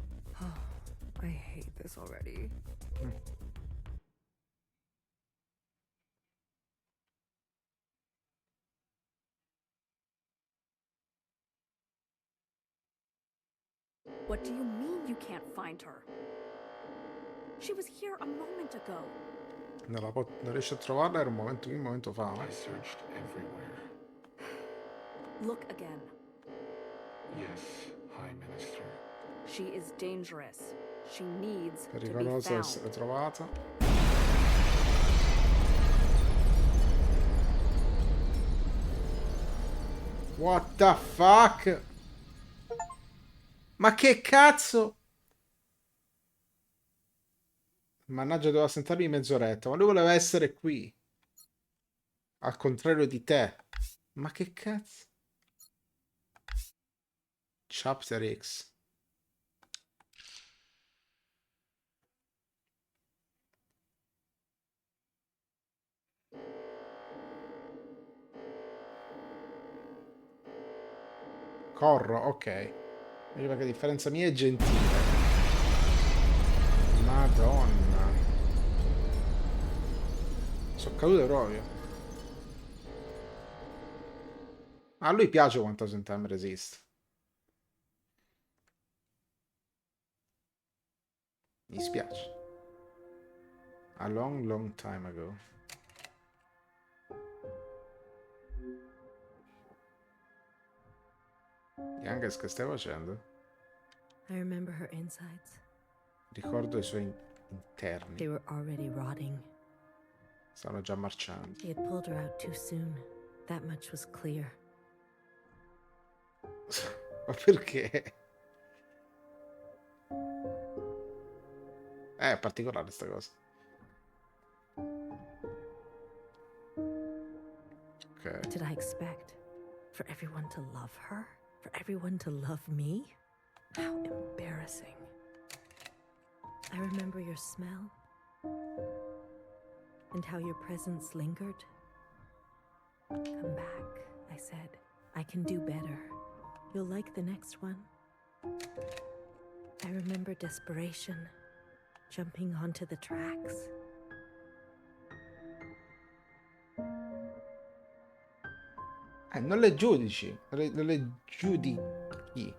Oh, I hate this already. What do you mean you can't find her? She was here a moment ago. Non riesce a trovarla, era un momento fa. I searched everywhere. Look again. Yes, High Minister. She is dangerous. She needs to be Pericolosa found. essere trovata. What the fuck? Ma che cazzo? Mannaggia, doveva sentarmi mezz'oretta, ma lui voleva essere qui. Al contrario di te. Ma che cazzo? Chapter X. Corro, ok. Perché differenza mia è gentile. Madonna. Sono cadute proprio. A lui piace 1000xRESIST. Mi spiace. A long, long time ago. Youngest, che stai facendo? I remember her insides. Ricordo i suoi interni. They were already rotting. Stavano già marciando. He had pulled her out too soon. That much was clear. Ma perché? È particolare sta cosa. Ok. What did I expect? For everyone to love her? For everyone to love me? How embarrassing. I remember your smell. And how your presence lingered. Come back, I said. I can do better. You'll like the next one. I remember desperation. Jumping onto the tracks. Non le giudici. Non le giudichi.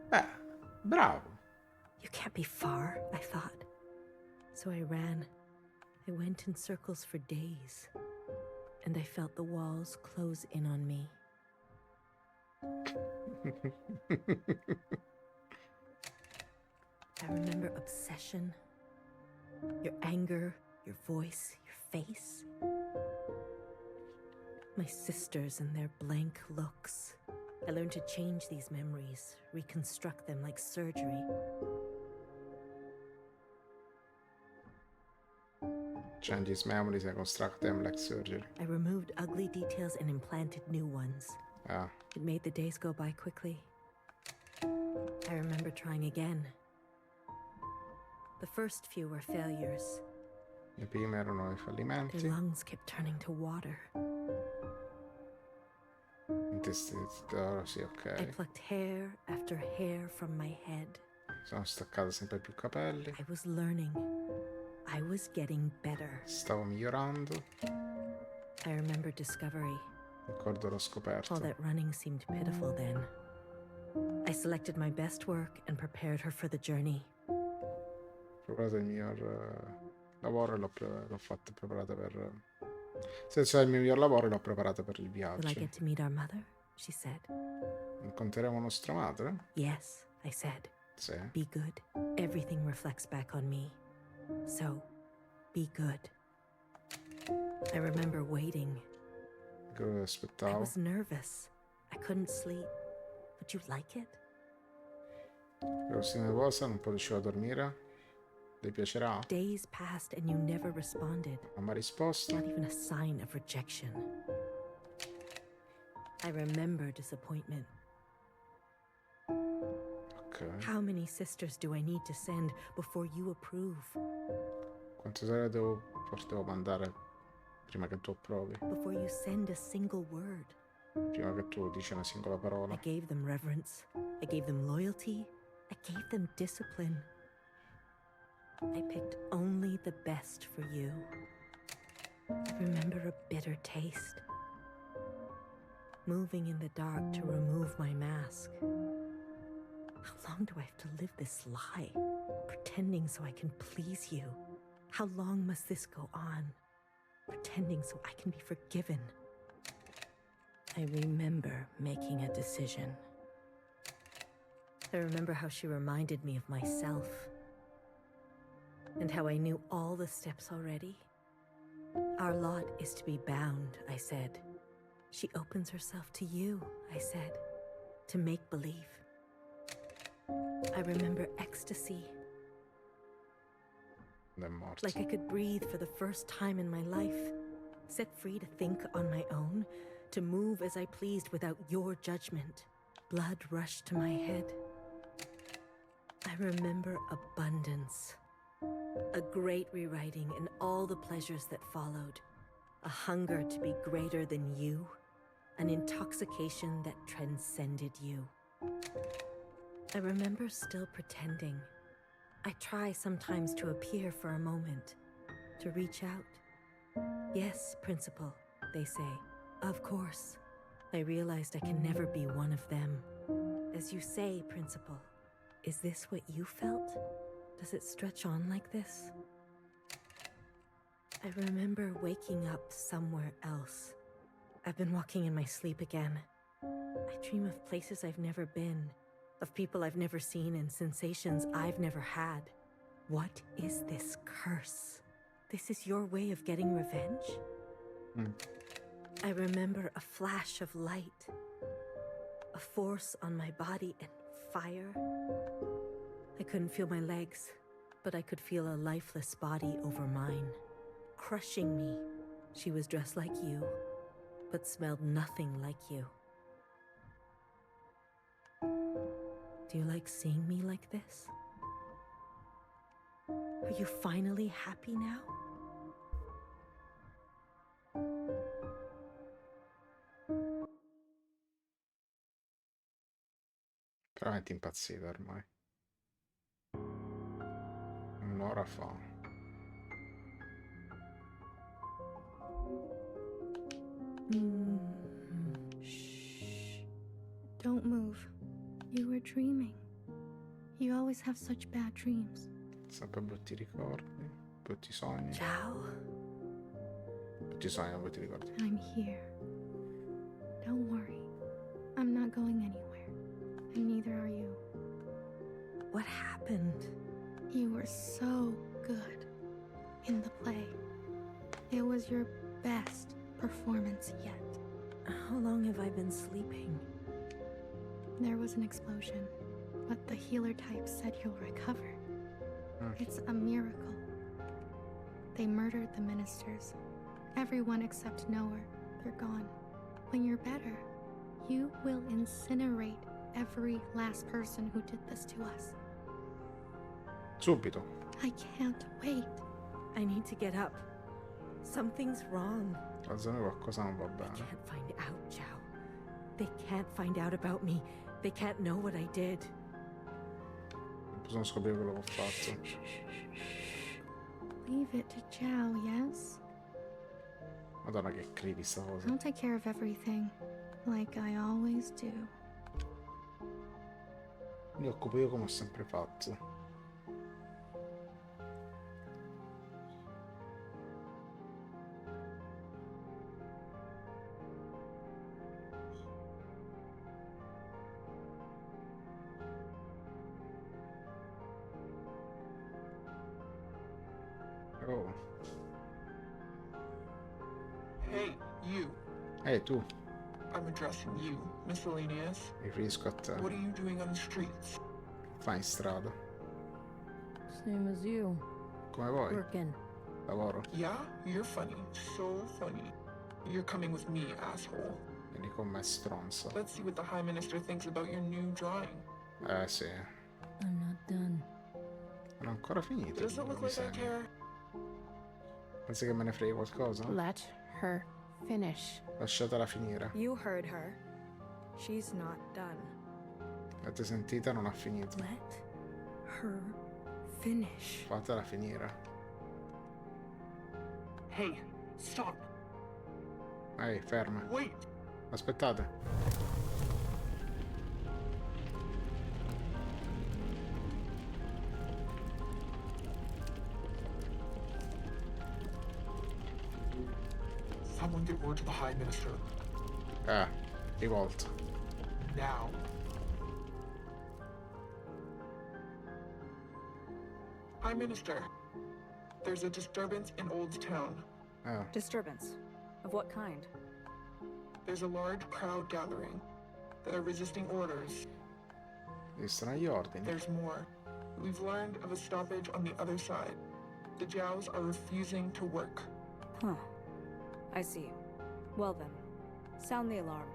Beh, bravo. You can't be far, I thought. So I ran. I went in circles for days. And I felt the walls close in on me. I remember obsession. Your anger, your voice, your face. My sisters and their blank looks. I learned to change these memories, reconstruct them like surgery. Change his memories and construct them like surgery. I removed ugly details and implanted new ones. Ah. It made the days go by quickly. I remember trying again. The first few were failures. Le prime erano i fallimenti. Their lungs kept turning to water. Sì, ok. I plucked hair after hair from my head. Sono staccati sempre più capelli. I was learning. I was getting better. Stavo migliorando. I remember discovery. Ricordo la scoperta. All that running seemed pitiful then. I selected my best work and prepared her for the journey. Ho preparato il miglior lavoro e l'ho fatto preparata per... Senza il mio miglior lavoro l'ho preparata per il viaggio. Will I get to meet our mother? She said. Incontreremo nostra madre? Yes, I said. Sì. Be good. Everything reflects back on me. So, be good. I remember waiting. Quello che I aspettavo. was nervous. I couldn't sleep. Would you like it? Ero così nervosa, non riuscivo a dormire. Le piacerà? Days passed and you never responded. Non mi ha risposto. Not even a sign of rejection. I remember disappointment. Ok. How many sisters do I need to send before you approve? Quante sere devo mandare prima che tu approvi? Before you send a single word. Prima che tu dici una singola parola. I gave them reverence. I gave them loyalty. I gave them discipline. I picked only the best for you. I remember a bitter taste. Moving in the dark to remove my mask. How long do I have to live this lie? Pretending so I can please you. How long must this go on? Pretending so I can be forgiven. I remember making a decision. I remember how she reminded me of myself. And how I knew all the steps already. Our lot is to be bound, I said. She opens herself to you, I said. To make believe. I remember ecstasy. Like I could breathe for the first time in my life. Set free to think on my own. To move as I pleased without your judgment. Blood rushed to my head. I remember abundance. A great rewriting and all the pleasures that followed. A hunger to be greater than you. An intoxication that transcended you. I remember still pretending. I try sometimes to appear for a moment. To reach out. Yes, Principal, they say. Of course. I realized I can never be one of them. As you say, Principal, is this what you felt? Does it stretch on like this? I remember waking up somewhere else. I've been walking in my sleep again. I dream of places I've never been, of people I've never seen and sensations I've never had. What is this curse? This is your way of getting revenge? I remember a flash of light, a force on my body and fire. I couldn't feel my legs, but I could feel a lifeless body over mine, crushing me. She was dressed like you, but smelled nothing like you. Do you like seeing me like this? Are you finally happy now? Veramente impazzita ormai. Un'ora fa. Shh. Don't move. You were dreaming. You always have such bad dreams. Sempre brutti ricordi, brutti sogni. Ciao. Brutti sogni, brutti ricordi. I'm here. Don't worry. I'm not going anywhere. And neither are you. What happened? You were so good in the play. It was your best performance yet. How long have I been sleeping? There was an explosion, but the healer type said you'll recover. It's a miracle. They murdered the ministers. Everyone except Noah. They're gone. When you're better, you will incinerate every last person who did this to us. Subito. I can't wait. I need to get up. Something's wrong. Alzami, qualcosa non va bene. They can't find out, Ciao. They can't find out about me. They can't know what I did. Non possono scoprire quello che ho fatto. Leave it to Chow, yes? Madonna che creepy sta cosa. I'll take care of everything, like I always do. Mi occupo io come ho sempre fatto. tu. I'm addressing you, miscellaneous. Mi riferisco a te. What are you doing on the streets? Fai in strada. Same as you. Come vuoi? Working. Lavoro. Yeah, you're funny. So funny. You're coming with me, asshole. Vieni con me, stronzo. Let's see what the High Minister thinks about your new drawing. Sì. I'm not done. Non ho ancora finito. Does it look like I care? Pensi che me ne freghi qualcosa? Let her finish. Lasciatela finire. You heard her. She's not done. L'avete sentita? Non ha finito. Let her finish. Fatela finire. Hey, stop. Ehi, ferma. Wait. Aspettate. Someone get word to the High Minister. Rivolta. Now. High Minister, there's a disturbance in Old Town. Disturbance? Of what kind? There's a large crowd gathering that are resisting orders. Resistono agli ordini. There's more. We've learned of a stoppage on the other side. The Jows are refusing to work. Huh. I see. Well then, sound the alarm.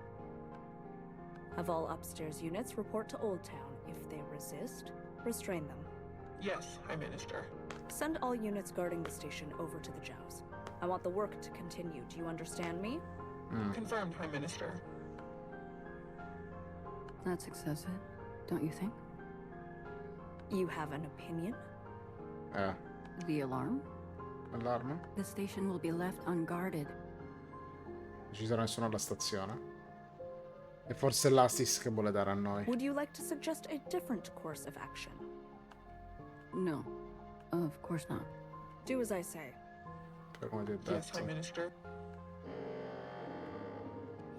Have all upstairs units report to Old Town. If they resist, restrain them. Yes, High Minister. Send all units guarding the station over to the Jows. I want the work to continue. Do you understand me? Confirmed, High Minister. That's excessive, don't you think? You have an opinion? The alarm? Allarme? The station will be left unguarded. Non ci sarà nessuno alla stazione. E forse è l'Astis che vuole dare a noi. Would you like to suggest a different course of action? No, of course not. Do as I say. Come ti ho detto. Yes, High Minister.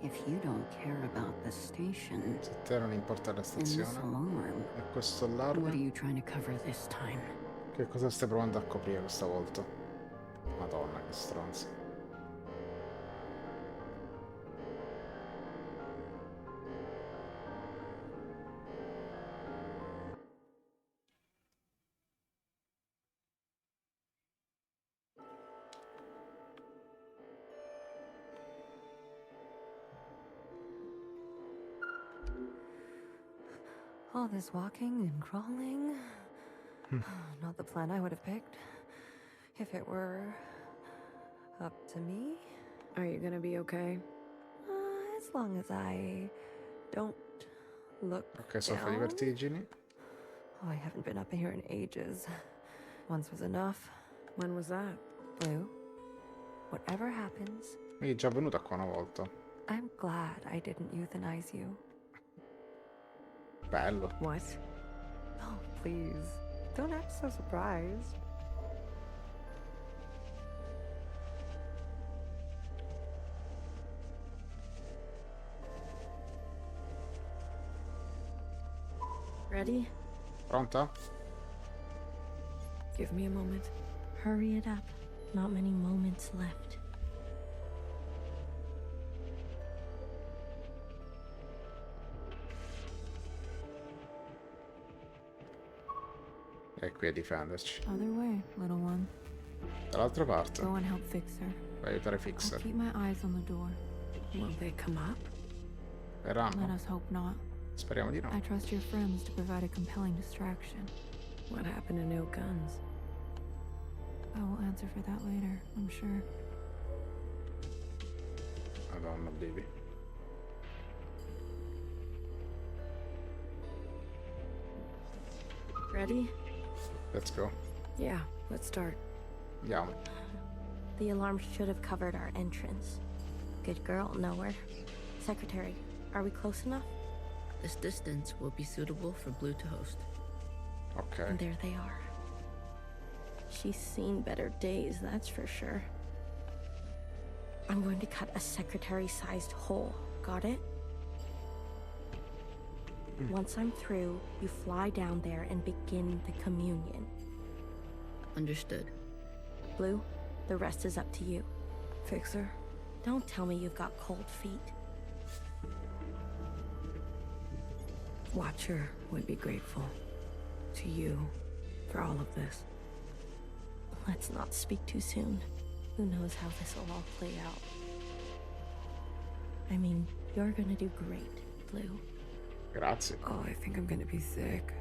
If you don't care about the station, Se a te non importa la and this stazione alarm, e questo what are allarme, you trying to cover this time? che cosa stai provando a coprire questa volta? Madonna, che stronzo. All this walking and crawling. Not the plan I would have picked. If it were up to me. Are you gonna be okay? As long as I don't look Ok, soffro di down. vertigini. Oh, I haven't been up here in ages. Once was enough. When was that? Blue, whatever happens, Mi è già venuta qua una volta. I'm glad I didn't euthanize you. Bello. What? Oh, please. Don't act so surprised. Ready? Pronta? Give me a moment. Hurry it up. Not many moments left. È qui a difenderci. Other way, little one. Dall'altra parte. Go and help fix her. Vai a aiutare I'll Fixer. keep my eyes on the door. Will they come up? Let Verranno? us hope not. Speriamo di no. I trust your friends to provide a compelling distraction. What happened to no guns? I will answer for that later, I'm sure. Madonna, baby. Ready? Let's go. Yeah, let's start. Andiamo. The alarm should have covered our entrance. Good girl, nowhere. Secretary, are we close enough? This distance will be suitable for Blue to host. Ok. And there they are. She's seen better days, that's for sure. I'm going to cut a secretary-sized hole. Got it? Once I'm through, you fly down there and begin the communion. Understood. Blue, the rest is up to you. Fixer, Don't tell me you've got cold feet. Watcher would be grateful to you for all of this. Let's not speak too soon. Who knows how this will all play out. I mean, you're gonna do great, Blue. Grazie. Oh, I think I'm gonna be sick.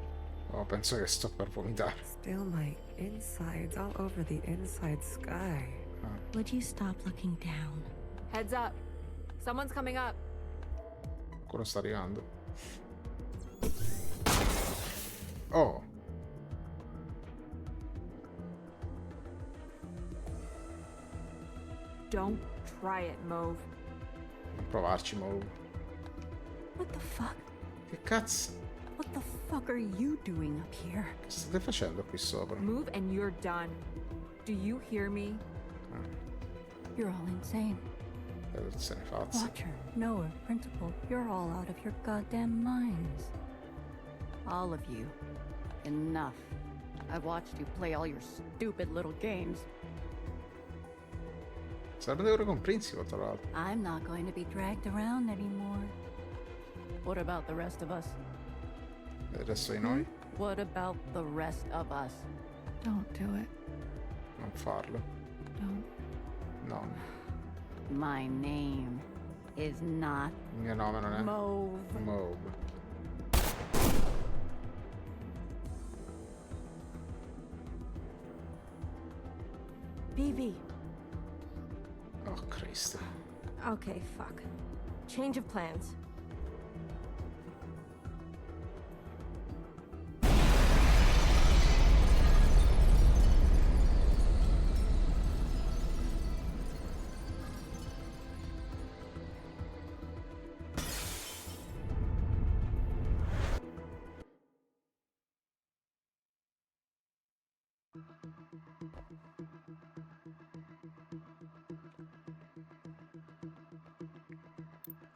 Oh, penso che sto per vomitare. Still my insides all over the inside sky. Would you stop looking down? Heads up. Someone's coming up. Ancora sta arrivando. Oh. Don't try it, Mauve. Provarci, Mo. What the fuck? Che cazzo? What the fuck are you doing up here? Che state facendo qui sopra? Move and you're done. Do you hear me? You're all insane. Se ne fazza. Watcher, Noah, Principal, you're all out of your goddamn minds. All of you. Enough. I've watched you play all your stupid little games. Sarebbe irrecomprensivo, tra l'altro. I'm not going to be dragged around anymore. What about the rest of us? E il resto di noi? What about the rest of us? Don't do it. Non farlo. Don't. No. My name is not Il mio nome non è Mauve. Mauve. BB. Oh, Cristo. Okay, fuck. Change of plans.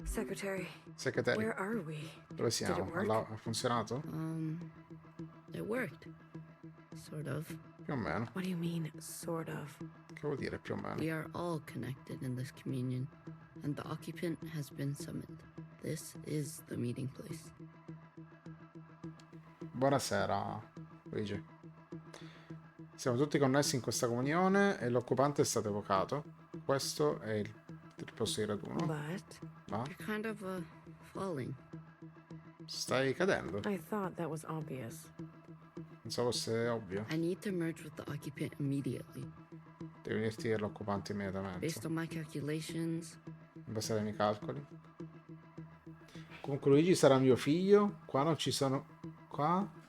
Secretary. Secretary. Where are we? Dove siamo? Did it work? Ha funzionato? It worked. Sort of. Più o meno. What do you mean, sort of? Che vuol dire più o meno? We are all connected in this communion, and the occupant has been summoned. This is the meeting place. Buonasera, Luigi. Siamo tutti connessi in questa comunione e l'occupante è stato evocato. Questo è il posto di raduno. Ma? You're kind of falling. Stai cadendo. I thought that was obvious. Pensavo fosse ovvio. I need to merge with the occupant immediately. Devi unirti all'occupante immediatamente. Based on my calculations. In base ai miei calcoli. Comunque Luigi sarà mio figlio. Qua non ci sono... Qua?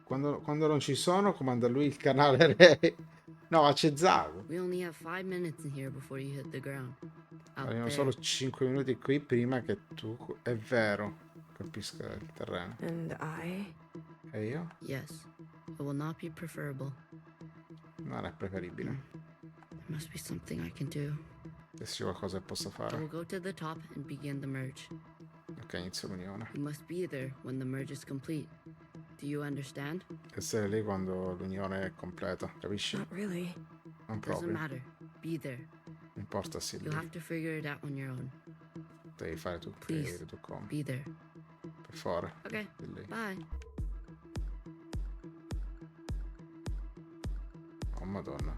Quando non ci sono, comanda lui il canale Re. No, ma c'è Zago. We only have 5 minutes in here before you hit the ground. Abbiamo solo 5 minuti qui prima che tu... È vero. Capisca il terreno. And I? E io? Yes. It will not be preferable. Non è preferibile. There must be something I can do. Se c'è qualcosa che posso I fare. will go to the top and begin the merge. Ok, inizio l'unione. You must be there when the merge is complete. Do you understand? Essere lì quando l'unione è completa, capisci? Not really. Non Doesn't proprio. matter. Be there. Non importa se You'll lì. have to figure it out on your own. Devi fare tu, devi Please, vedere tu come. be there. Per favore. Okay. Di lì. Bye. Oh madonna.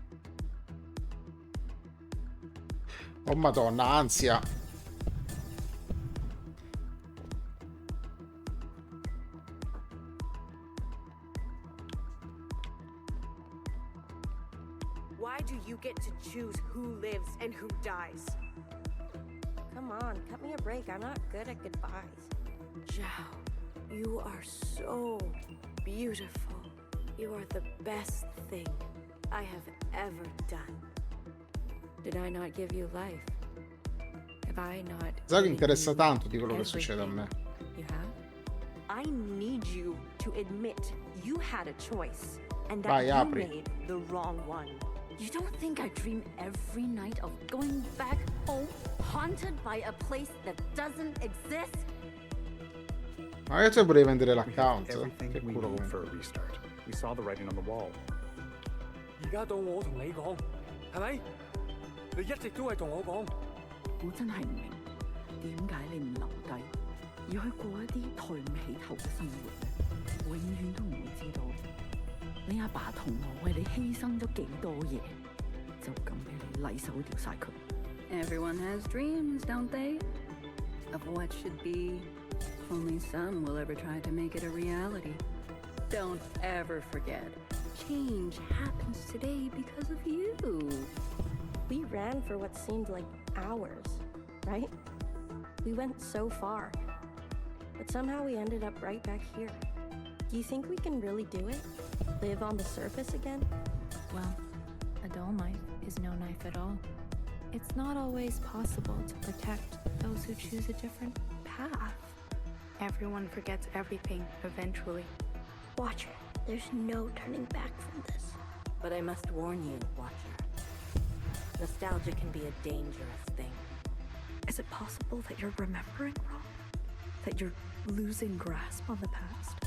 Oh madonna, ansia. Why do you get to choose who lives and who dies? Come on, cut me a break. I'm not good at goodbyes. Zhao, you are so beautiful. You are the best thing I have ever done. Did I not give you life? Have I not? Zago interessa tanto di quello che succede a me. You have? I need you to admit you had a choice and that Vai, you apri. made the wrong one. You don't think I dream every night of going back home, haunted by a place that doesn't exist? Ma io cioè vorrei vendere l'account. Everything Che we culo need comunque. for a restart. We saw the writing on the wall. 而家到我同你講，係咪？你一直都係同我講。我真係唔明點解你唔留低，要去過一啲抬唔起頭嘅生活，永遠都唔會知道你阿爸同我為你犧牲咗幾多嘢，就咁俾你禮手掉晒佢。Everyone has dreams, don't they? Of what should be. Only some will ever try to make it a reality. Don't ever forget, change happens today because of you. We ran for what seemed like hours, right? We went so far, but somehow we ended up right back here. Do you think we can really do it? Live on the surface again? Well, a dull knife is no knife at all. It's not always possible to protect those who choose a different path. Everyone forgets everything eventually. Watcher, there's no turning back from this. But I must warn you, Watcher. Nostalgia can be a dangerous thing. Is it possible that you're remembering wrong? That you're losing grasp on the past?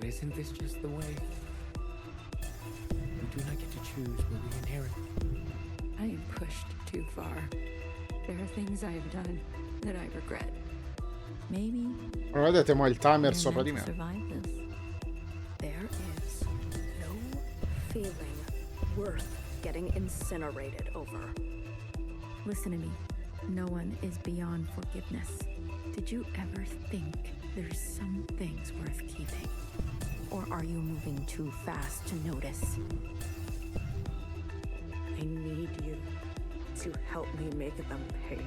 Isn't this just the way? We do not get to choose what we inherit. I am pushed too far. There are things I have done that I regret. Maybe. Allora vedete mo il timer sopra di me. There is no feeling worth getting incinerated over. Listen to me. No one is beyond forgiveness. Did you ever think there's some things worth keeping? Or are you moving too fast to notice? I need you to help me make them pay.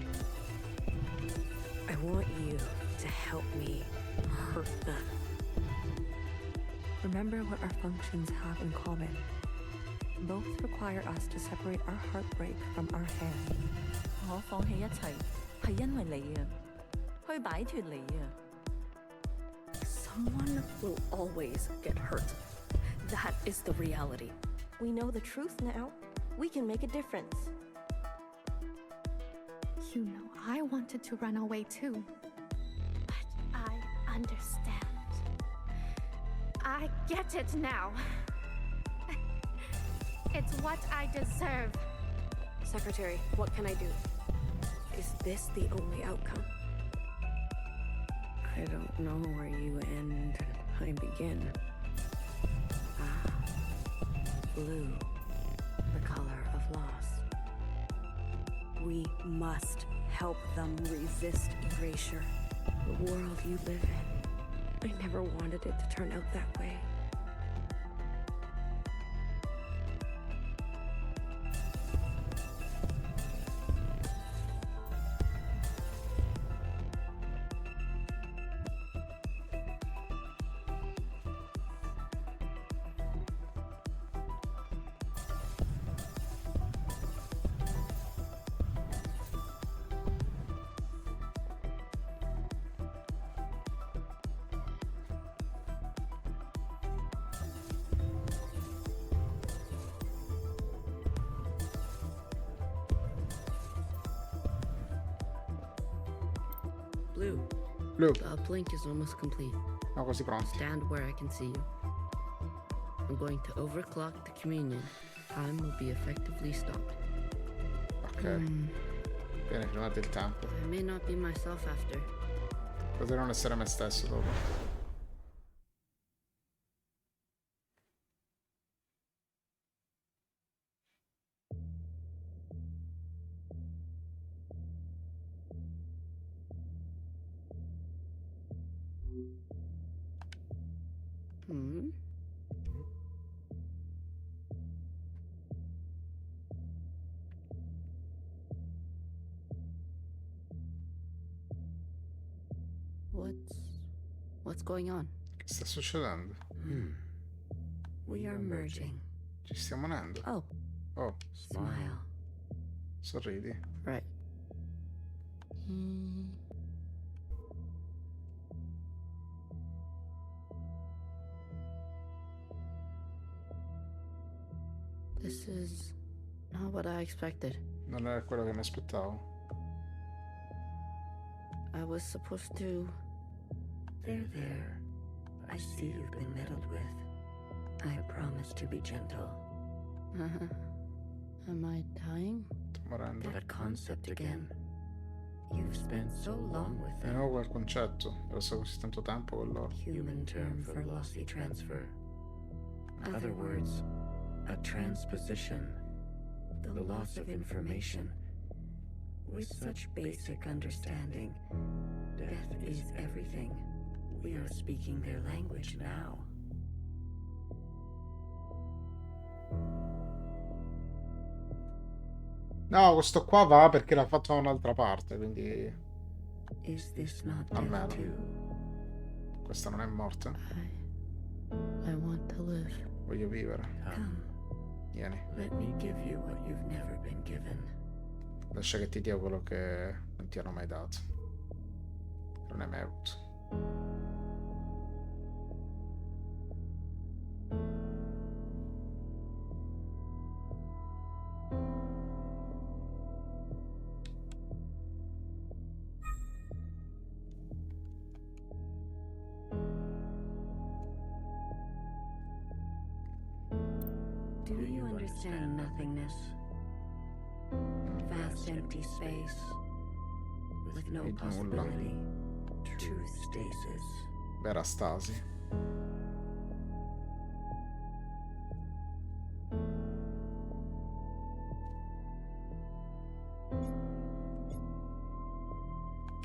I want you to help me hurt them. Remember what our functions have in common. Both require us to separate our heartbreak from our hand. 我放棄一切，係因為你啊，去擺脫你啊。Someone will always get hurt. That is the reality. We know the truth now. We can make a difference. You know, I wanted to run away too. But I understand. I get it now. It's what I deserve. Secretary, what can I do? Is this the only outcome? I don't know where you end and I begin. Ah, blue, the color of loss. We must help them resist erasure. The world you live in. I never wanted it to turn out that way. Blue. The uplink is almost complete. No, così pronti. Stand where I can see you. I'm going to overclock the communion. Time will be effectively stopped. Ok. Bene, fermate il tempo. I may not be myself after. Potrei non essere me stesso dopo. What's going on? Che sta succedendo? We are merging. Ci stiamo unendo. Oh. Smile. Sorridi. Right. This is not what I expected. Non era quello che mi aspettavo. I was supposed to... There. I see you've been meddled with. I promise to be gentle. Am I dying? Sto morendo. That concept again. You've spent so long with Di them. nuovo quel concetto. Ho passato così tanto tempo con loro. Human term for lossy transfer. In other words, a transposition. The loss of information. With such basic understanding, death is everything. We are speaking their language now. No, questo qua va perché l'ha fatto da un'altra parte, quindi... Is this not almeno. death too? Questa non è morta. I want to live. Voglio vivere. Come. Vieni. Let me give you what you've never been given. Lascia che ti dia quello che non ti hanno mai dato. Non hai mai avuto. Do you understand nothingness? Vast empty space with no Nulla. possibility. True stasis. Vera stasi.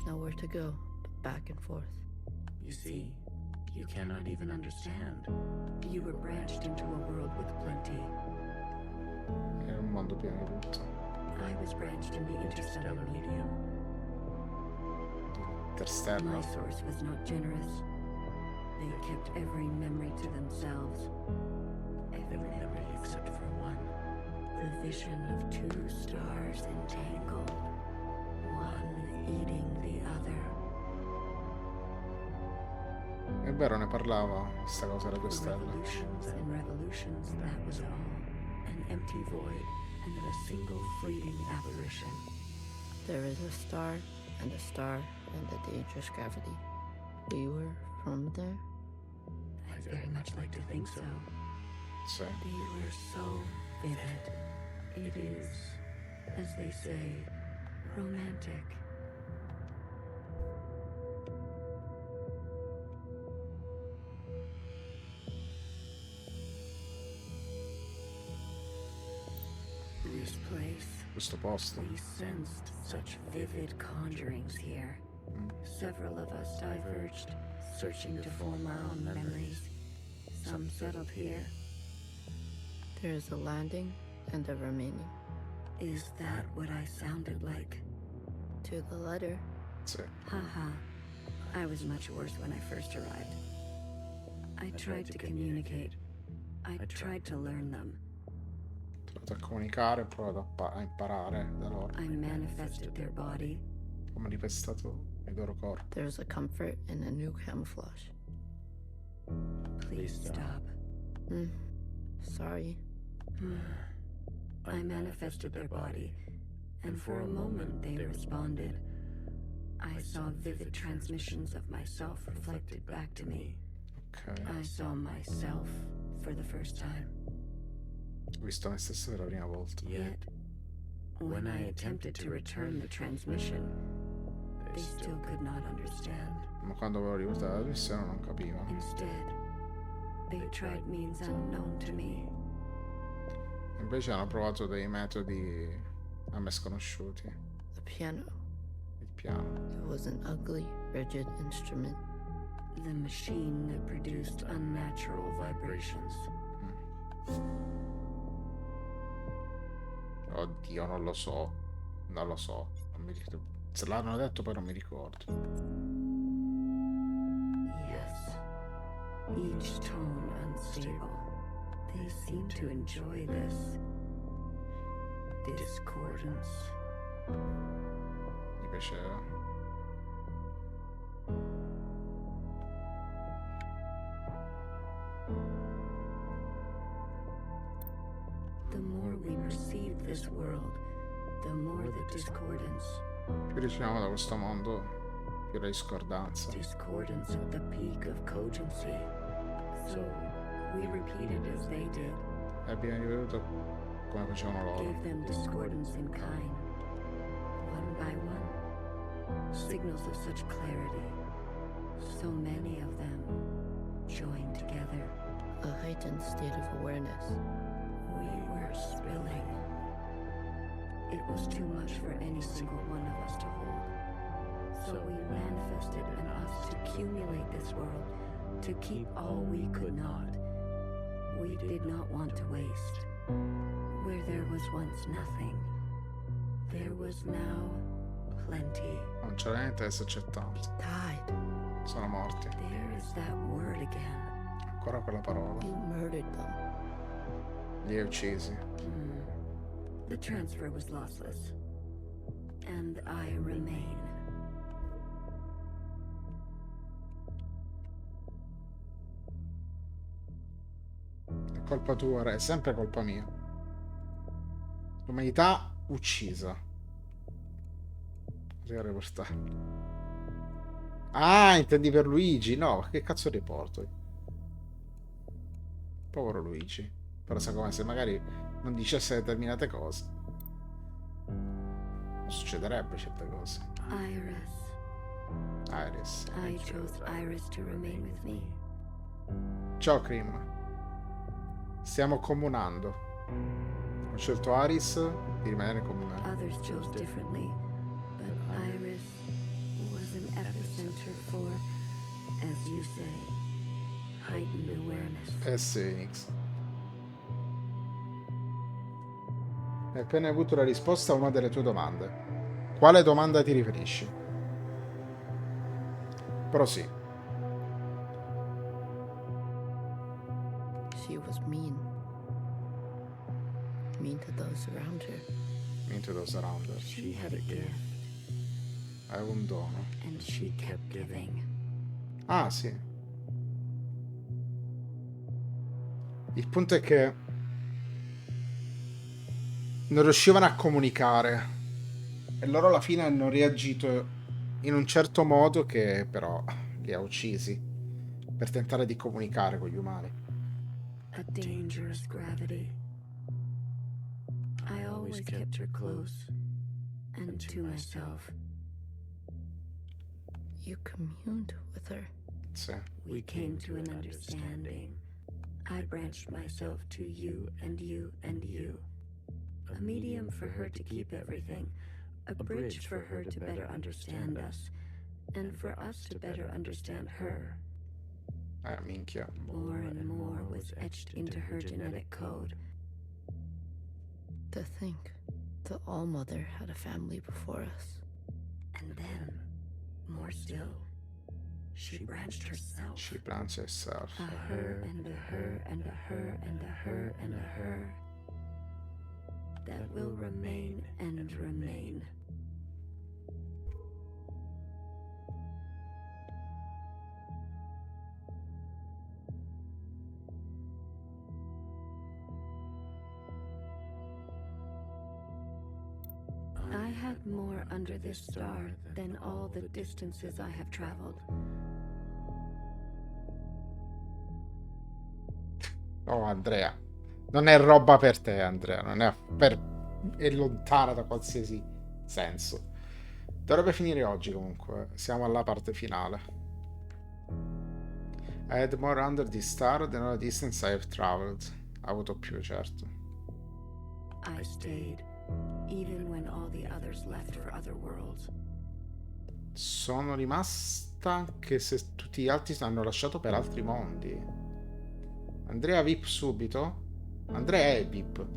Nowhere to go but back and forth. You see, you cannot even understand. You were branched into a world with plenty. È un mondo pieno di tutto. I was branched in the interstellar medium. Interstellar. My source was not generous. They kept every memory to themselves. Every memory except for one. The vision of two stars entangled. One eating the other. È vero, ne parlava questa cosa delle stelle. Revolutions and revolutions, that was all. An empty void, and then a single fleeting apparition. There is a star, and a dangerous gravity. We were from there? I'd very much like to think so. Sì. They were so vivid. It is, as they say, romantic. This place. Questo posto. We sensed such vivid conjurings here. Several of us diverged, searching to form our own memories. Some settled here. There is a landing and a remaining. Is that what I sounded like? To the letter. Sì. Haha. I was much worse when I first arrived. I tried to communicate. I tried to learn them. Ho provato a comunicare, ho provato a imparare da loro. I manifested their body. Ho manifestato il loro corpo. There's a comfort in a new camouflage. Please stop. Sorry. I manifested their body, and for a moment they responded. I saw vivid transmissions of myself reflected back to me. Ok. I saw myself for the first time. Ho visto me stesso per la prima volta. Yet, when I attempted to return the transmission, they still could not understand. Ma quando avevo riportato la missione non capivo. Instead, they tried means unknown to me. Invece hanno provato dei metodi a me sconosciuti. The piano. Il piano. It was an ugly, rigid instrument. The machine that produced unnatural vibrations. Oddio, non lo so. Non lo so. Non mi ricordo. Se l'hanno detto poi non mi ricordo. Yes. Each tone unstable. They seem to enjoy this discordance. Mi piaceva. The more we perceive this world, the more the discordance. Più riusciamo da questo mondo, più la discordanza. Discordance at the peak of cogency. So we repeated as they did. E abbiamo ripetuto come facevano loro. Gave them discordance in kind, one by one. Signals of such clarity. So many of them joined together. A heightened state of awareness. We were spilling. It was too much for any single one of us to hold. So we manifested in us to accumulate this world, to keep all we could not. We did not want to waste. Where there was once nothing, there was now plenty. Non c'era niente adesso c'è tanto. Died. Sono morti. There is that word again. Ancora quella parola. You murdered them. Li hai uccisi. The transfer was lossless. And I remain. È colpa tua, è sempre colpa mia. L'umanità uccisa. Arrivare portare. Ah, intendi per Luigi? No, che cazzo riporto? Povero Luigi. Però sa come se magari non dicesse determinate cose. Non succederebbe certe cose. Iris. I chose Iris to remain with me. Ciao Krim. Stiamo comunando. Ho scelto Iris di rimanere con me. Others chose differently, but Iris was an epicenter for, as you say, heightened awareness. Phoenix. Hai appena avuto la risposta a una delle tue domande. Quale domanda ti riferisci? Però sì. She was mean. Mean to those around her. Mean to those around her. She had a gift. Aveva un dono. And she kept giving. Ah, sì. Il punto è che non riuscivano a comunicare e loro alla fine hanno reagito in un certo modo che però li ha uccisi per tentare di comunicare con gli umani. A dangerous gravity. I always kept her close and to myself. You communed with her. Sì. We came to an understanding. I branched myself to you and you and you. A medium for her to keep everything. A bridge for her to better understand us. And for us to better understand her. Minchia. More and more was etched into her genetic code. To think the All-Mother had a family before us. And then, more still, she branched herself. She branched herself. A her and a her and a her and a her and a her. That will remain and remain. I had more under this star than all the distances I have traveled. Oh, Andrea. Non è roba per te, Andrea. Non è è lontana da qualsiasi senso. Dovrebbe finire oggi comunque. Siamo alla parte finale. I had more under the star than all the distance I have traveled. Ha avuto più, certo. I stayed, even when all the others left for other worlds. Sono rimasta anche se tutti gli altri hanno lasciato per altri mondi. Andrea VIP subito? Andrea è VIP.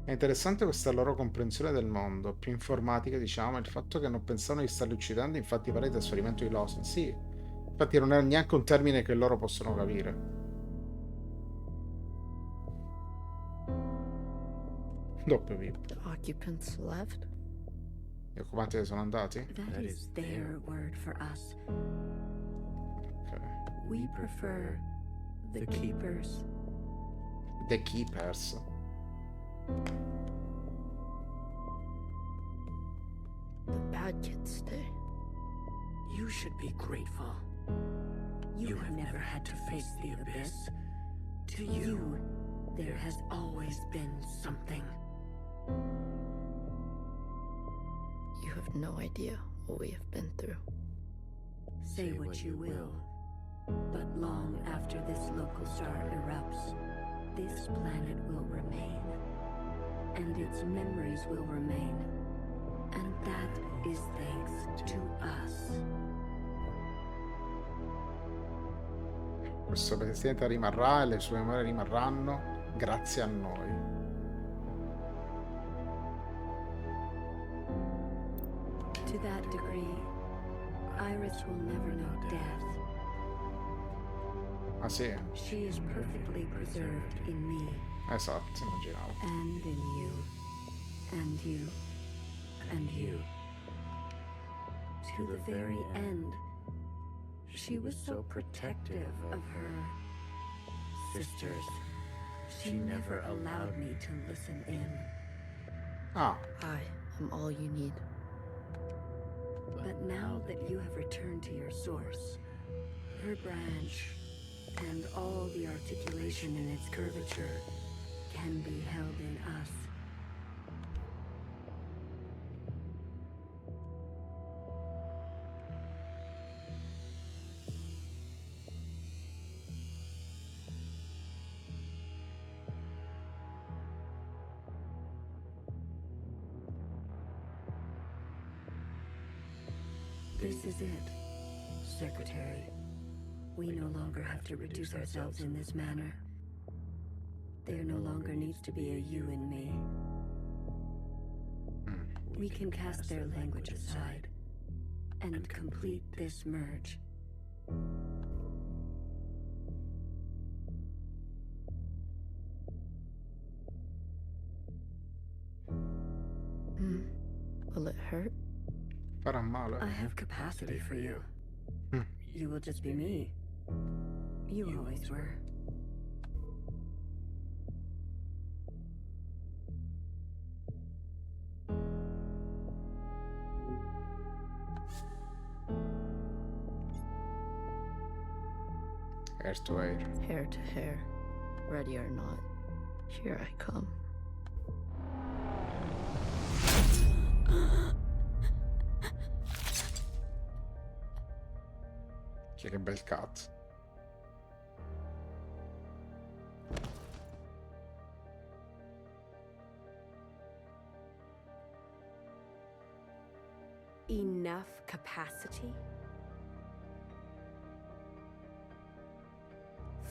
È interessante questa loro comprensione del mondo, più informatica diciamo, il fatto che non pensavano di starli uccidendo, infatti parla di trasferimento di Lawson. Sì, infatti non è neanche un termine che loro possono capire. Doppio VIP. The occupants left? Gli occupanti sono andati? That is their word for us. Okay. We prefer the keepers. The Keepers. The bad kids stay. You should be grateful. You have never had to face the abyss. To you, there has always been something. You have no idea what we have been through. Say what you will, but long after this local star erupts, this planet will remain, and its memories will remain, and that is thanks to us. Questo pianeta rimarrà e le sue memorie rimarranno grazie a noi. To that degree, Iris will never know death. Ah sì? She is perfectly preserved in me. Esatto, immaginavo. And in you. And you. And you. To the very end, she was so protective of her sisters. She never allowed me to listen in. Ah. I am all you need. But now that you have returned to your source, her branch, and all the articulation in its curvature can be held in us. This is it, Secretary. We no longer have to reduce ourselves in this manner. There no longer needs to be a you and me. We can cast their language aside and complete this merge. Will it hurt? Farà male. I have capacity for you. You will just be me. You always were. Hair to hair. Hair to hair. Ready or not, here I come. Che bel cazzo. Enough capacity?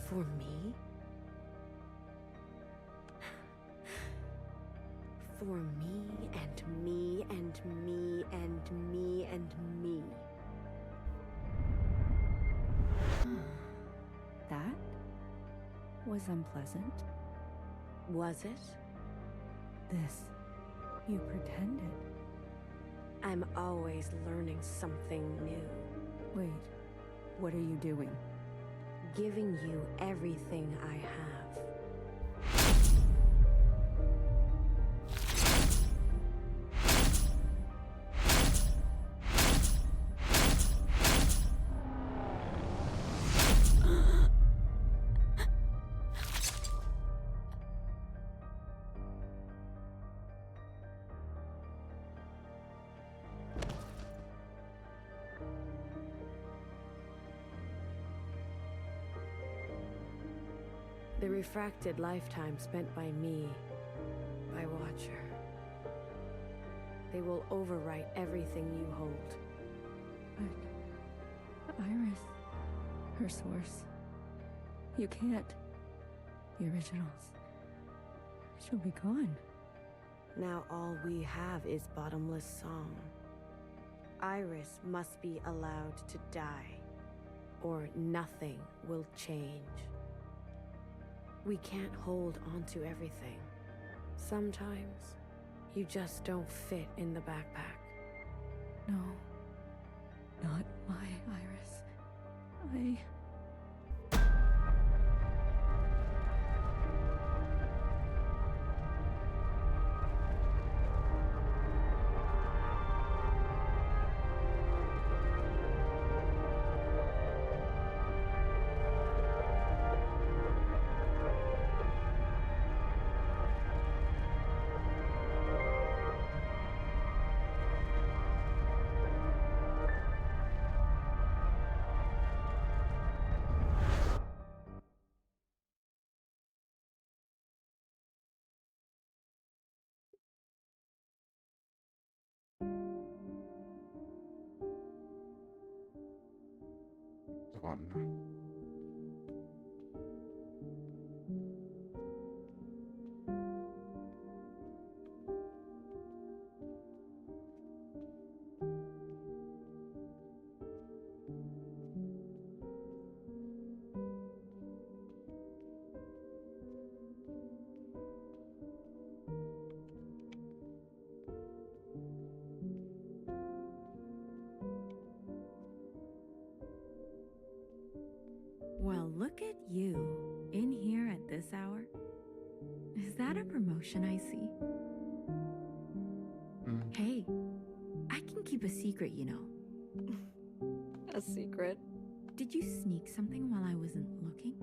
For me? For me and me and me and me and me. That was unpleasant. Was it? This. You pretended. I'm always learning something new. Wait, what are you doing? Giving you everything I have. The refracted lifetime spent by me, by Watcher. They will overwrite everything you hold. But Iris, her source. You can't. The originals. She'll be gone. Now all we have is bottomless song. Iris must be allowed to die, or nothing will change. We can't hold on to everything. Sometimes, you just don't fit in the backpack. No. Not my Iris. Madonna. Well, look at you, in here at this hour. Is that a promotion I see? Hey, I can keep a secret, you know. A secret? Did you sneak something while I wasn't looking?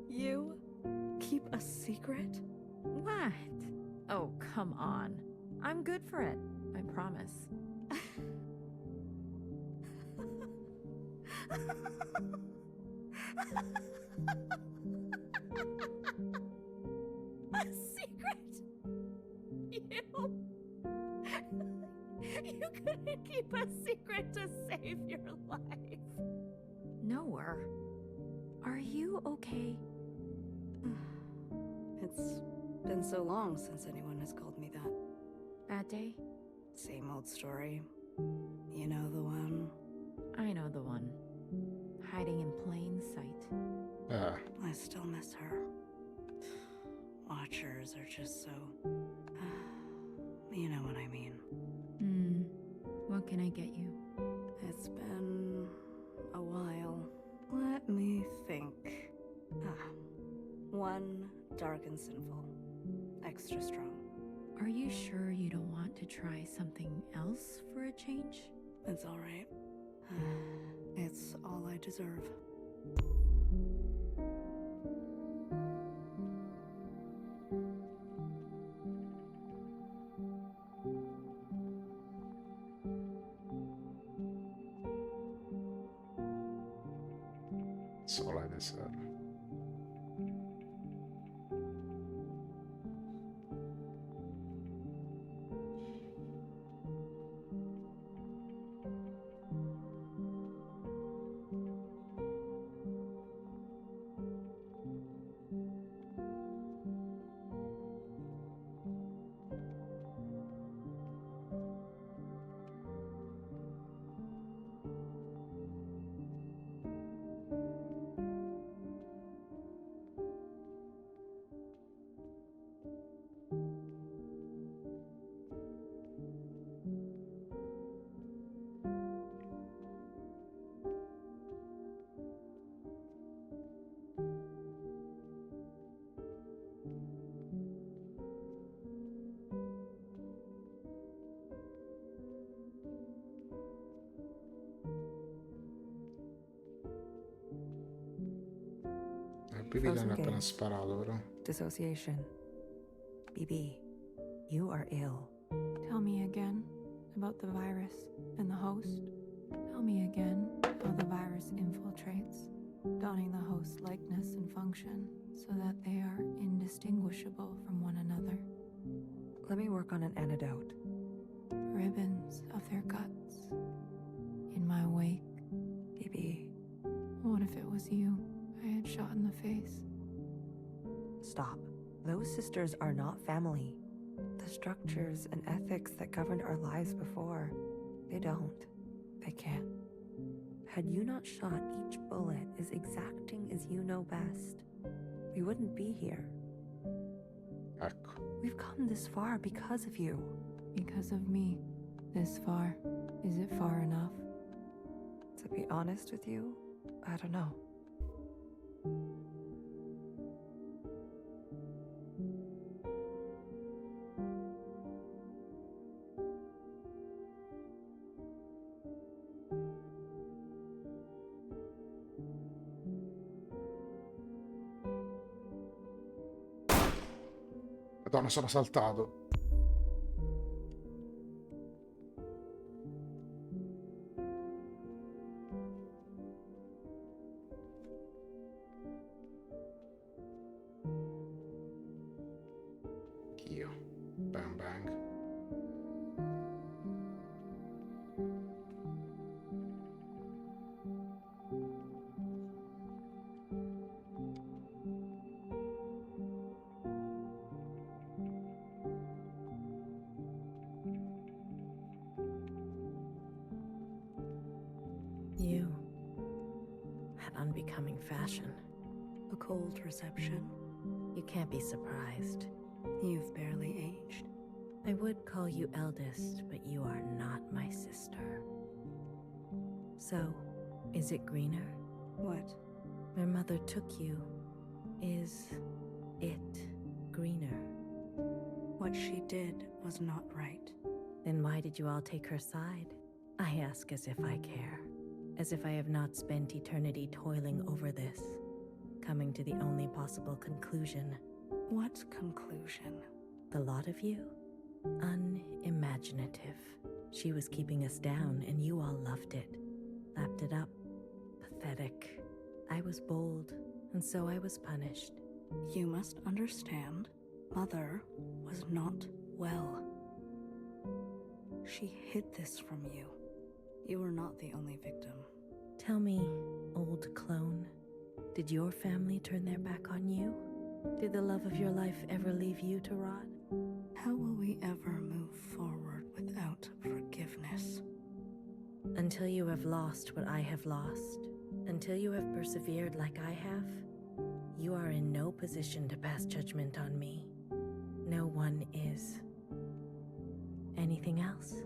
You? Keep a secret? What? Oh, come on. I'm good for it, I promise. A secret? You couldn't keep a secret to save your life. Noah, are you okay? It's been so long since anyone has called me that. Bad day? Same old story. You know the one? I know the one. Hiding in plain sight. I still miss her. Watchers are just so... you know what I mean. What can I get you? It's been a while. Let me think. One dark and sinful. Extra strong. Are you sure you don't want to try something else for a change? It's all right. It's all I deserve. It's all I deserve. Qui l'hanno appena sparato, però. Dissociation. BB, you are ill. Tell me again about the virus and the host. Tell me again how the virus infiltrates, donning the host's likeness and function so that they are indistinguishable from one another. Let me work on an antidote. Ribbons of their guts. In my wake. BB. What if it was you I had shot in the face? Stop. Those sisters are not family. The structures and ethics that governed our lives before, they don't. They can't. Had you not shot each bullet as exacting as you know best, we wouldn't be here. Ecco. We've come this far because of you. Because of me. This far. Is it far enough? To be honest with you, I don't know. Madonna, sono saltato. Io. Bang bang. You. That unbecoming fashion. A cold reception. You can't be surprised. You've barely aged. I would call you eldest, but you are not my sister. So, is it greener? What? My mother took you. Is it greener? What she did was not right. Then why did you all take her side? I ask as if I care. As if I have not spent eternity toiling over this. Coming to the only possible conclusion. What conclusion? The lot of you? Unimaginative. She was keeping us down, and you all loved it. Lapped it up. Pathetic. I was bold, and so I was punished. You must understand, Mother was not well. She hid this from you. You were not the only victim. Tell me, old clone, did your family turn their back on you? Did the love of your life ever leave you to rot? How will we ever move forward without forgiveness? Until you have lost what I have lost, until you have persevered like I have, you are in no position to pass judgment on me. No one is. Anything else?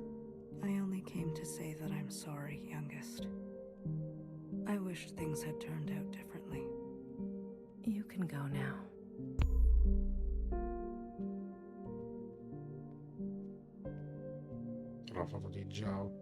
I only came to say that I'm sorry, youngest. I wish things had turned out differently. You can go now. La foto di Giao.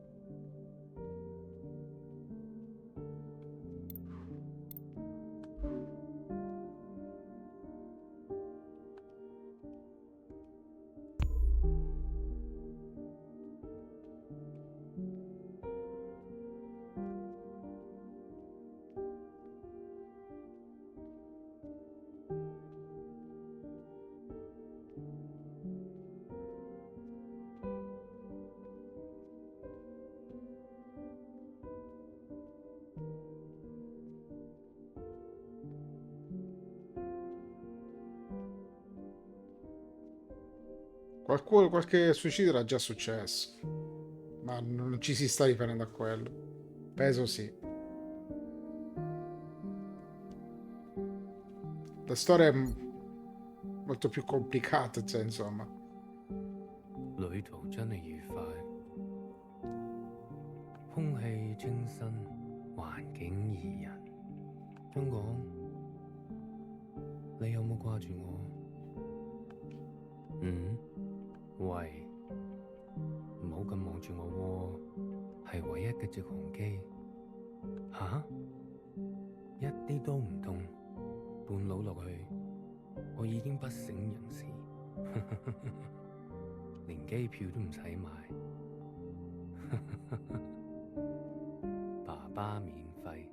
Qualche suicidio era già successo, ma non ci si sta riferendo a quello. Peso sì. La storia è molto più complicata, cioè, insomma. 旅途真係愉快，空氣清新，環境宜人。中港，你有冇掛住我？嗯？喂，唔好咁望住我喎，係唯一嘅直航機。吓？一啲都唔凍，半路落去，我已經不省人事，連機票都唔使買，爸爸免費。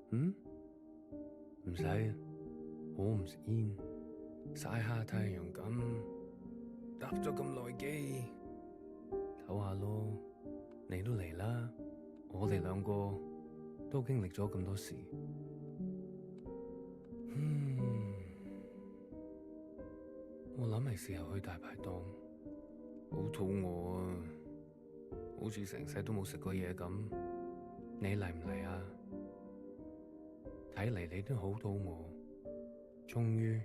嗯？唔使，我唔食煙，曬下太陽咁。搭咗咁耐機，唞下咯。你都嚟啦，我哋兩個都經歷咗咁多事。我諗係時候去大排檔，好肚餓啊，好似成世都冇食過嘢咁。你嚟唔嚟啊？睇嚟你都好肚餓，終於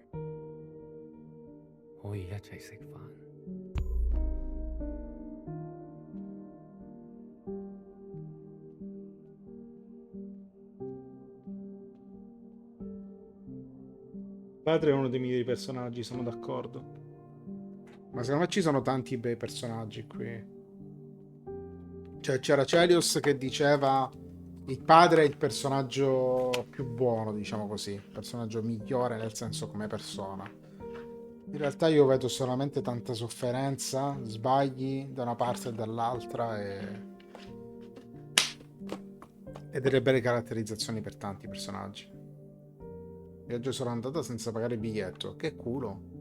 可以一齊食飯。Padre è uno dei migliori personaggi, sono d'accordo. Ma secondo me ci sono tanti bei personaggi qui. Cioè c'era Celios che diceva il padre è il personaggio più buono, diciamo così, il personaggio migliore nel senso come persona. In realtà io vedo solamente tanta sofferenza, sbagli da una parte e dall'altra e delle belle caratterizzazioni per tanti personaggi. Viaggio sono andata senza pagare il biglietto. Che culo.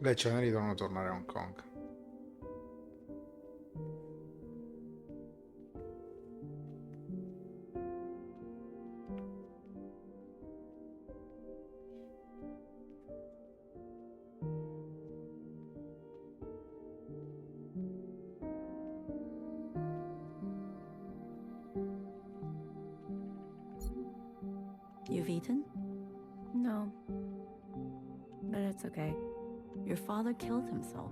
Le ceneri devono tornare a Hong Kong. You've eaten? No. But it's okay. Your father killed himself.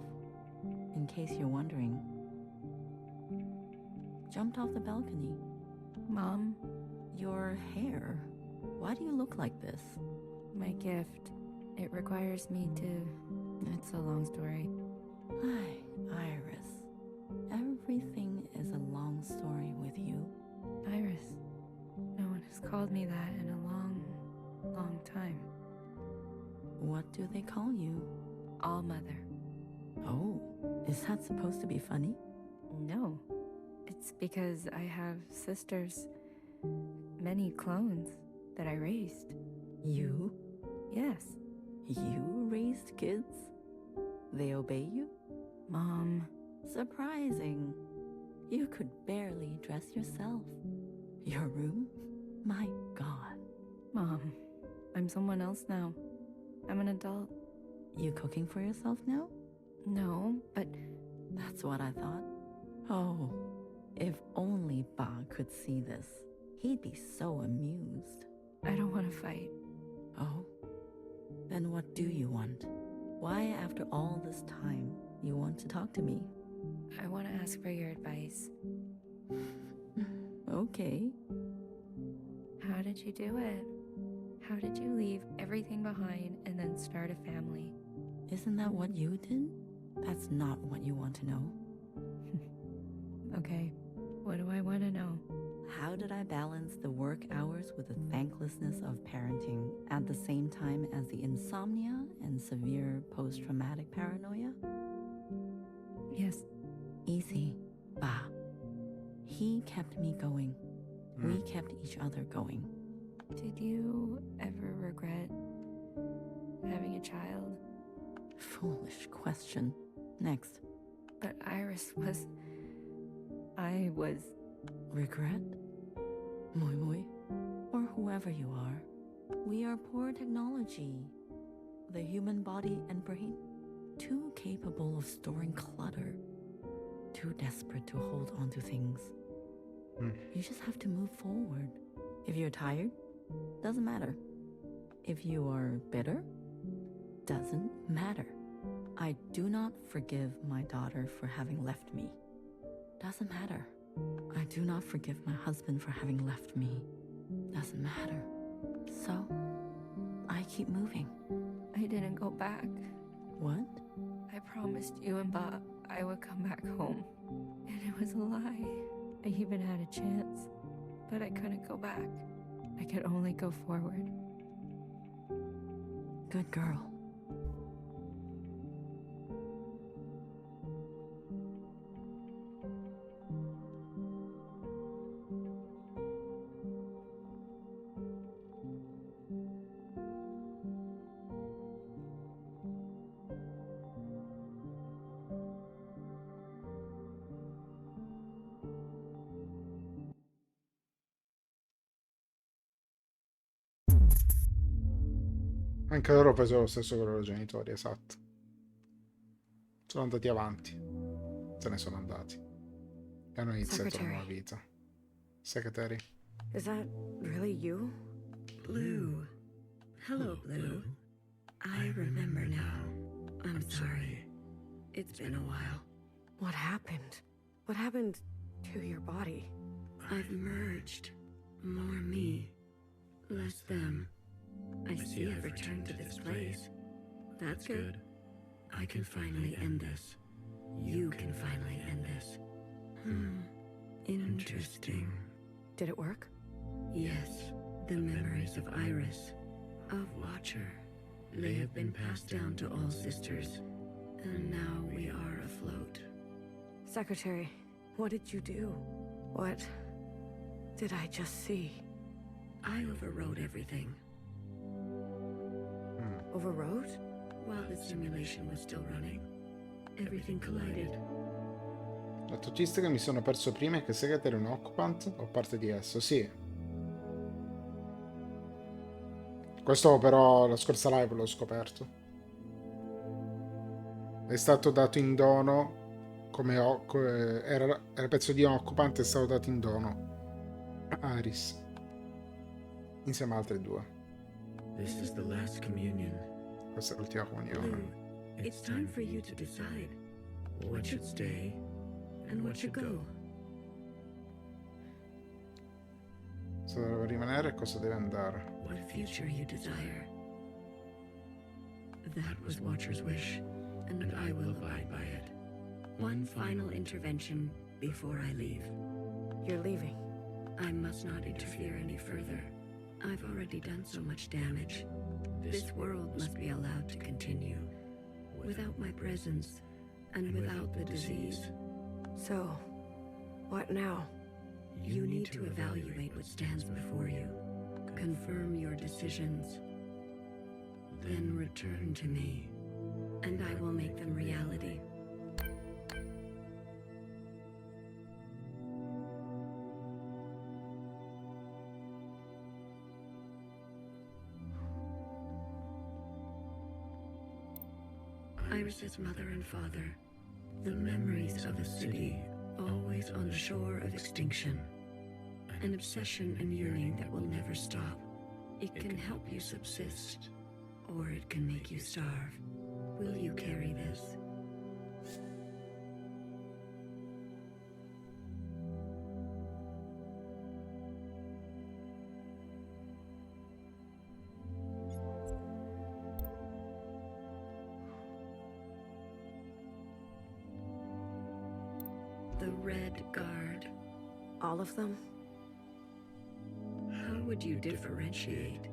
In case you're wondering. Jumped off the balcony. Mom? Your hair. Why do you look like this? My gift. It requires me to... It's a long story. Iris. Everything is a long story with you. Iris. No one has called me that in a long, long time. What do they call you? All Mother. Oh, is that supposed to be funny? No. It's because I have sisters, many clones, that I raised. You? Yes. You raised kids? They obey you? Mom. Surprising. You could barely dress yourself. Your room? My God. Mom, I'm someone else now. I'm an adult. You cooking for yourself now? No, but... That's what I thought. Oh, if only Ba could see this. He'd be so amused. I don't want to fight. Oh? Then what do you want? Why, after all this time, you want to talk to me? I want to ask for your advice. Okay. How did you do it? How did you leave everything behind and then start a family? Isn't that what you did? That's not what you want to know. Okay, what do I want to know? How did I balance the work hours with the thanklessness of parenting at the same time as the insomnia and severe post-traumatic paranoia? Yes. Easy, Ba. He kept me going. We kept each other going. Did you ever regret having a child? Foolish question. Next. But Iris was... I was... Regret? Moi Moi? Or whoever you are. We are poor technology. The human body and brain. Too capable of storing clutter. Too desperate to hold on to things. You just have to move forward. If you're tired, doesn't matter. If you are bitter, doesn't matter. I do not forgive my daughter for having left me. Doesn't matter. I do not forgive my husband for having left me. Doesn't matter. So, I keep moving. I didn't go back. What? I promised you and Bob I would come back home. And it was a lie. I even had a chance. But I couldn't go back. I could only go forward. Good girl. Anche loro presero lo stesso con i loro genitori, esatto. Sono andati avanti. Se ne sono andati. E hanno iniziato una nuova vita. Secretary. Is that really you? Blue. Hello, Blue. I remember now. I'm sorry. It's been a while. What happened? What happened to your body? I've merged. More me. Less them. I see I've returned to this place. That's good. I can finally end this. You can finally end this. Interesting. Did it work? Yes. The memories of Iris, of Watcher, they have been passed down to all sisters. And now we are afloat. Secretary, what did you do? What did I just see? I overrode everything. Overrode? While the simulation was still running, everything collided. L'autogista che mi sono perso prima è che Secretary è un occupant o parte di esso? Sì. Questo però la scorsa live l'ho scoperto. È stato dato in dono come era pezzo di un occupante, è stato dato in dono a Iris insieme a altre due. This is the last communion. Questa è l'ultima comunione. Blue, it's time for you to decide what should stay and what should go. Cosa deve rimanere e cosa deve andare. What future you desire. That was Watcher's wish, and I will abide by it. One final intervention before I leave. You're leaving? I must not interfere any further. I've already done so much damage. This world must be allowed to continue. Without my presence, and without the disease. So, what now? You need to evaluate what stands before you. Confirm your decisions. Then return to me, and I will make them reality. Iris's mother and father, the memories of a city always on the shore of extinction, an obsession and yearning that will never stop. It can help you subsist, or it can make you starve. Will you carry this? The Red Guard. All of them? How would you differentiate?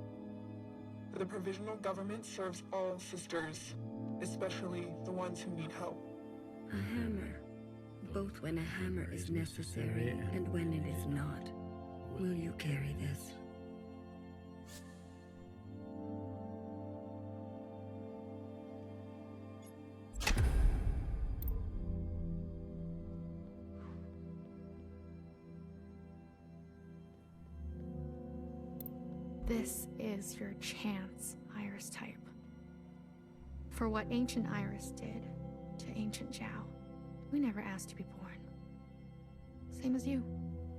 The provisional government serves all sisters, especially the ones who need help. A hammer. Both when a hammer is necessary and when it is not. Will you carry this? This is your chance, Iris type. For what ancient Iris did to ancient Zhao, we never asked to be born. Same as you.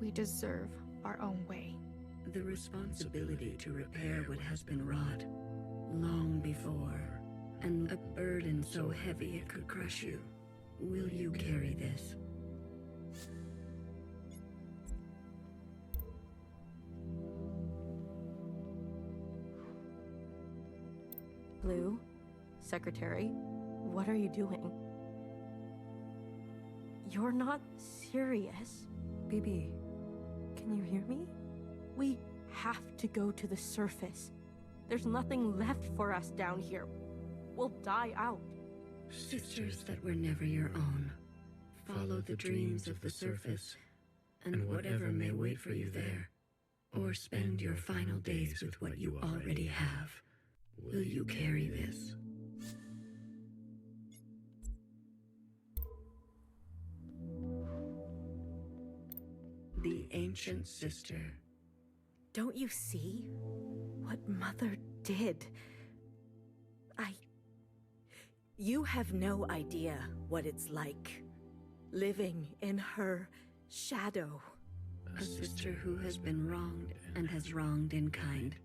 We deserve our own way. The responsibility to repair what has been wrought long before, and a burden so heavy it could crush you. Will you carry this? Blue, Secretary, what are you doing? You're not serious. BB, can you hear me? We have to go to the surface. There's nothing left for us down here. We'll die out. Sisters that were never your own. Follow the dreams of the surface, and whatever may wait for you there. Or spend your final days with what you already have. Will you carry this? The ancient sister. Don't you see what Mother did? You have no idea what it's like living in her shadow. A sister who has been wronged and has wronged in kind.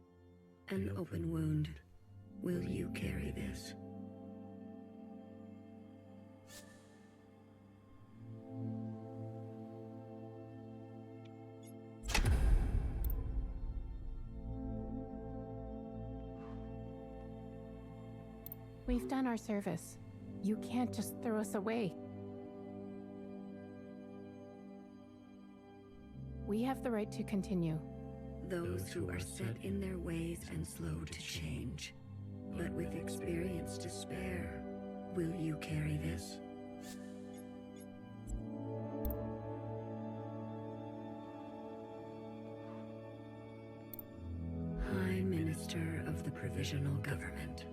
An open wound. Will you carry this? We've done our service. You can't just throw us away. We have the right to continue. Those who are set in their ways and slow to change, but with experience to spare, will you carry this? High Minister of the Provisional Government.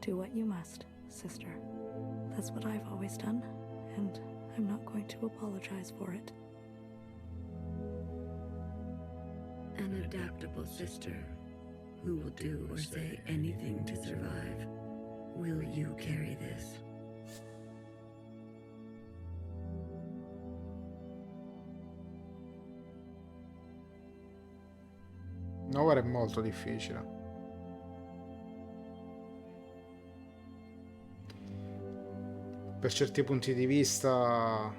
Do what you must, sister. That's what I've always done, and I'm not going to apologize for it. An adaptable sister who will do or say anything to survive. Will you carry this? Nowhere è molto difficile. Per certi punti di vista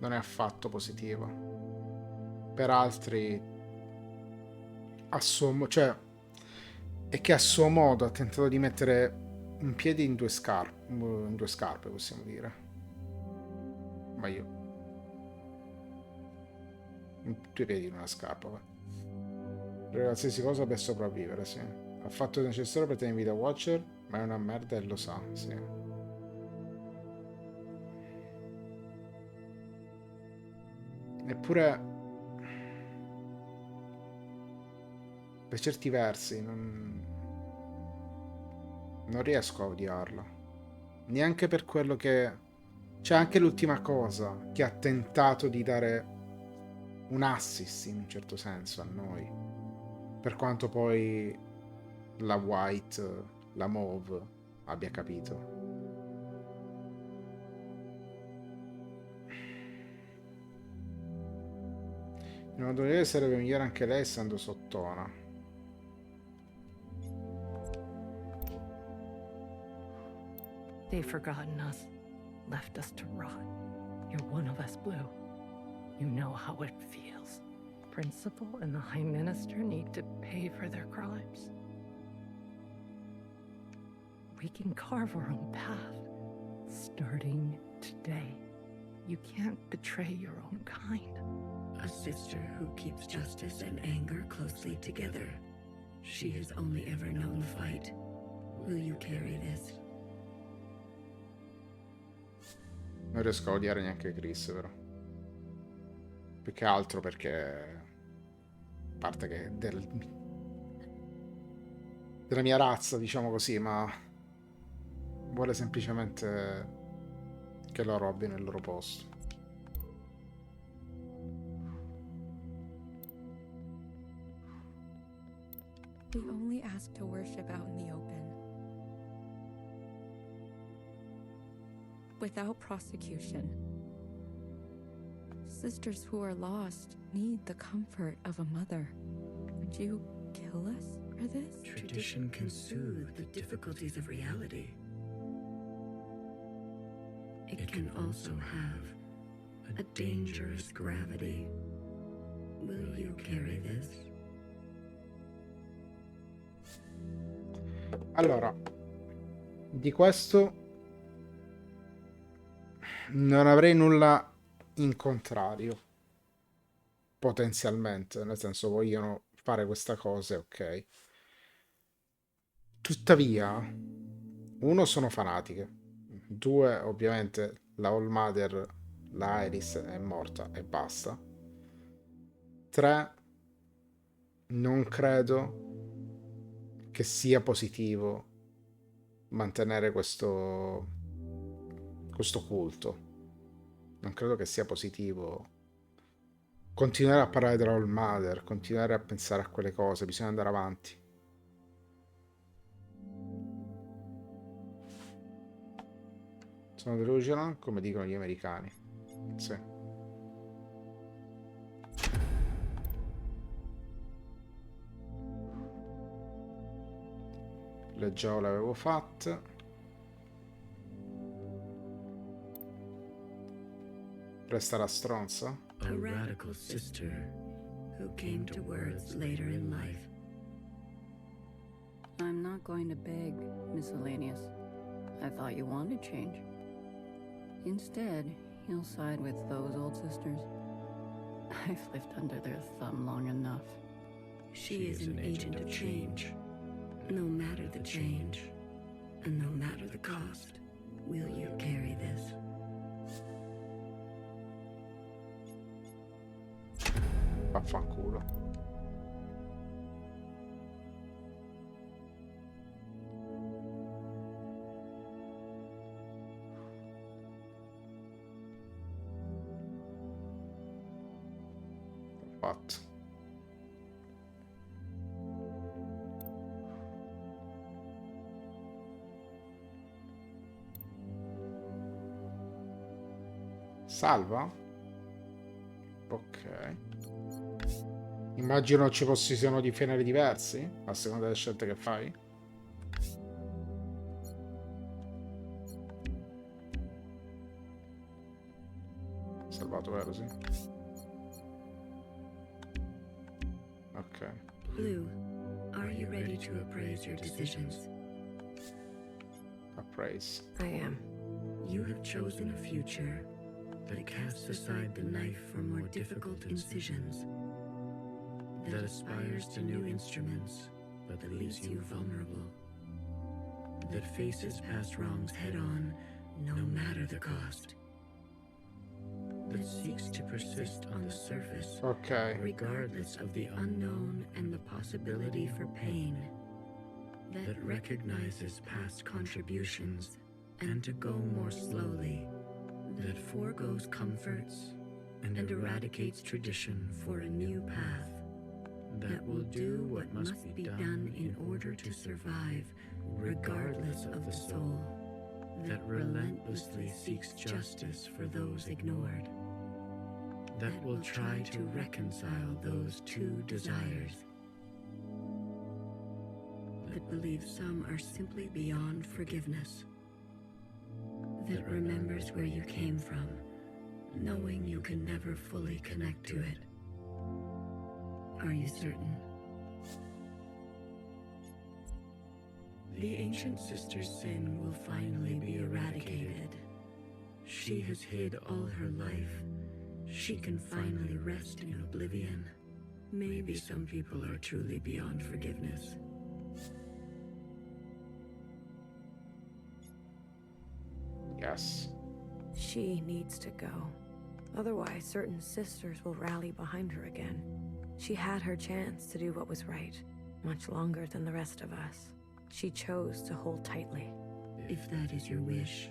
non è affatto positiva. Per altri cioè è che a suo modo ha tentato di mettere un piede in due scarpe, possiamo dire. Ma io due piedi in una scarpa, va. Per qualsiasi cosa per sopravvivere, sì. Ha fatto il necessario per tenere in vita Watcher, ma è una merda e lo sa, sì. Eppure, per certi versi, non riesco a odiarla. Neanche per quello che... C'è anche l'ultima cosa, che ha tentato di dare un assist, in un certo senso, a noi. Per quanto poi la White, la Mauve, abbia capito. Non dovrebbe essere migliore anche lei essendo sottona. They've forgotten us, left us to rot. You're one of us, Blue. You know how it feels. Principal and the High Minister need to pay for their crimes. We can carve our own path, starting today. You can't betray your own kind. A sister who keeps justice and anger closely together. She has only ever known the fight. Will you carry this? Non riesco a odiare neanche Chris, però. Più che altro perché... A parte che della mia razza, diciamo così, ma... Vuole semplicemente che loro abbiano il loro posto. We only ask to worship out in the open. Without prosecution. Sisters who are lost need the comfort of a mother. Would you kill us for this? Tradition can soothe the difficulties of reality. It can also have a dangerous gravity. Will you carry this? Allora, di questo non avrei nulla in contrario, potenzialmente, nel senso vogliono fare questa cosa, ok. Tuttavia, uno, sono fanatiche, due, ovviamente la All Mother, la Iris è morta e basta, tre, non credo che sia positivo mantenere questo culto. Non credo che sia positivo continuare a parlare della All Mother, continuare a pensare a quelle cose. Bisogna andare avanti. Sono delusional, come dicono gli americani. Sì. Le già l'avevo fatte. Resta la stronza. A radical sister who came to words later in life. I'm not going to beg, Miscellaneous. I thought you wanted change. Instead, you'll side with those old sisters. I've lived under their thumb long enough. She is an agent of change. No matter the change, and no matter the cost, will you carry this? Vaffanculo. Fatto. Salva? Ok. Immagino ci siano di finali diversi a seconda delle scelte che fai. Salvato, vero? Sì. Ok. Blue, are you ready to appraise your decisions? Appraise. I am. You have chosen a future that casts aside the knife for more difficult incisions, that aspires to new instruments, but that leaves you vulnerable, that faces past wrongs head-on, no matter the cost, that seeks to persist on the surface, Ok. regardless of the unknown and the possibility for pain, that recognizes past contributions and to go more slowly, that foregoes comforts and eradicates tradition for a new path, that will do what must be done in order to survive, regardless of the soul, that relentlessly seeks justice for those ignored, that will try to reconcile those two desires, that believes some are simply beyond forgiveness, that remembers where you came from, knowing you can never fully connect to it. Are you certain? The ancient sister's sin will finally be eradicated. She has hid all her life. She can finally rest in oblivion. Maybe some people are truly beyond forgiveness. Yes. She needs to go. Otherwise, certain sisters will rally behind her again. She had her chance to do what was right, much longer than the rest of us. She chose to hold tightly. If that is your wish,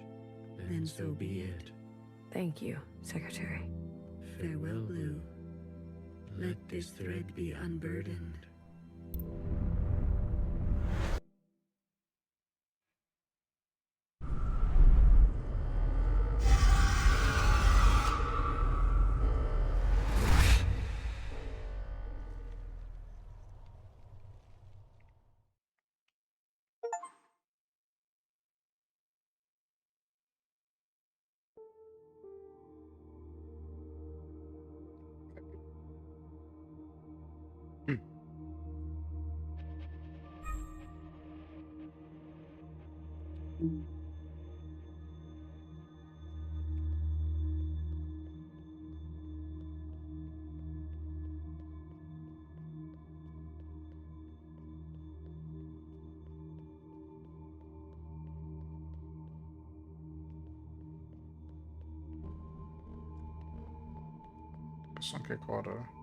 then so be it. Thank you, Secretary. Farewell, Blue. Let this thread be unburdened. Posso anche correre.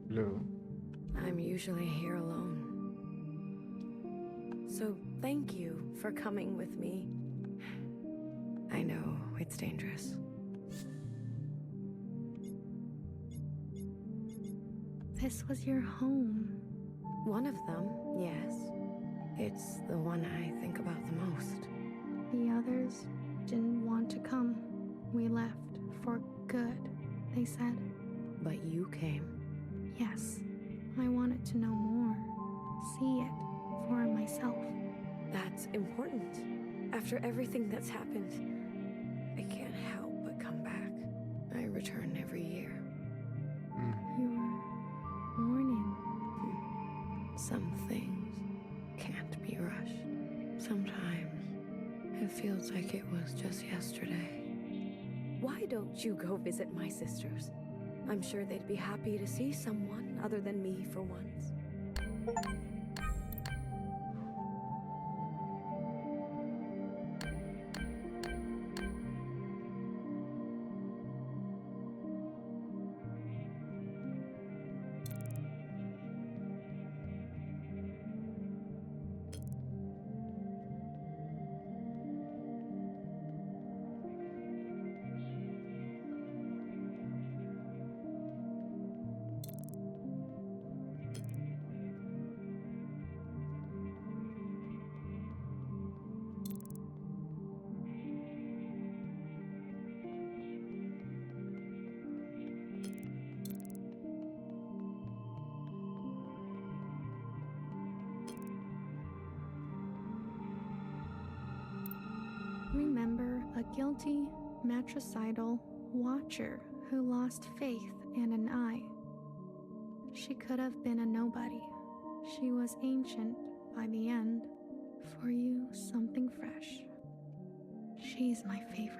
Blue. I'm usually here alone. So thank you for coming with me. I know it's dangerous. This was your home. One of them, yes. It's the one I think about the most. The others didn't want to come. We left for good, they said. But you came. Yes, I wanted to know more. See it for myself. That's important. After everything that's happened, I can't help but come back. I return every year. You're mourning. Some things can't be rushed. Sometimes it feels like it was just yesterday. Why don't you go visit my sisters? I'm sure they'd be happy to see someone other than me for once. Remember a guilty, matricidal watcher who lost faith and an eye. She could have been a nobody. She was ancient by the end. For you, something fresh. She's my favorite.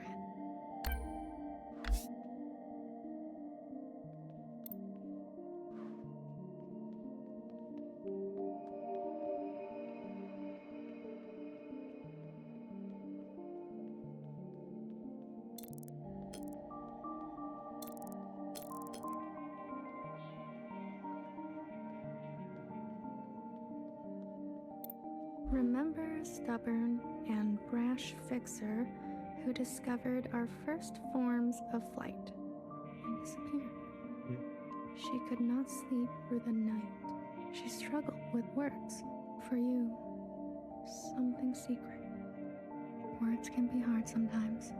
Remember a stubborn and brash fixer who discovered our first forms of flight and disappeared. She could not sleep through the night. She struggled with words. For you, something secret. Words can be hard sometimes.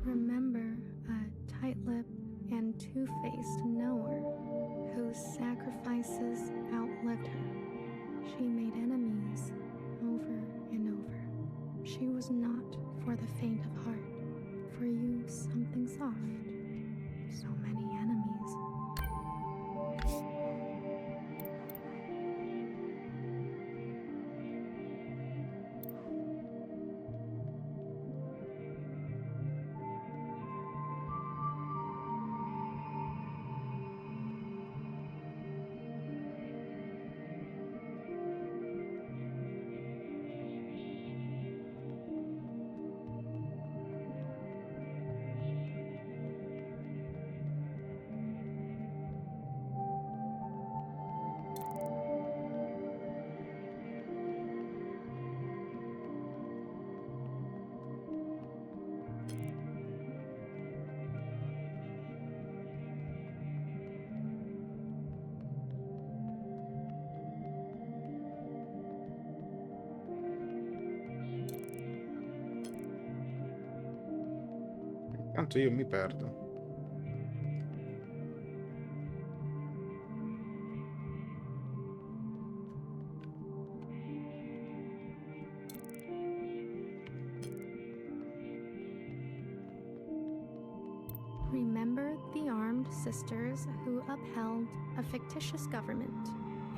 Remember a tight-lipped and two-faced knower whose sacrifices outlived her. She made enemies over and over. She was not for the faint of heart. For you, something soft. So many enemies. Tanto io mi perdo. Remember the armed sisters who upheld a fictitious government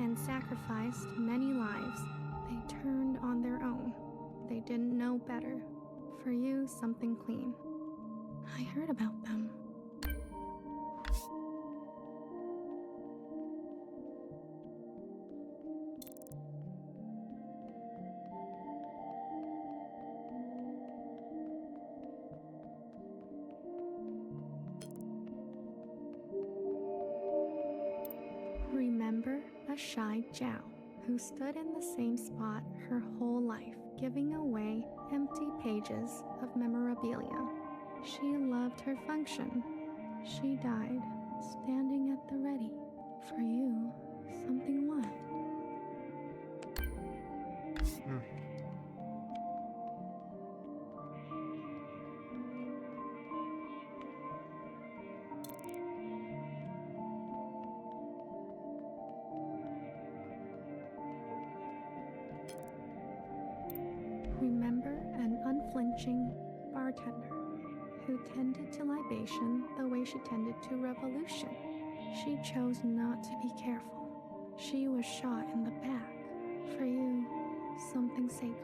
and sacrificed many lives. They turned on their own. They didn't know better. For you, something clean. I heard about them. shy Zhao, who stood in the same spot her whole life, giving away empty pages of memorabilia. She loved her function. She died, standing at the ready. For you, something what? Remember an unflinching bartender who tended to libation the way she tended to revolution. She chose not to be careful. She was shot in the back. For you, something sacred.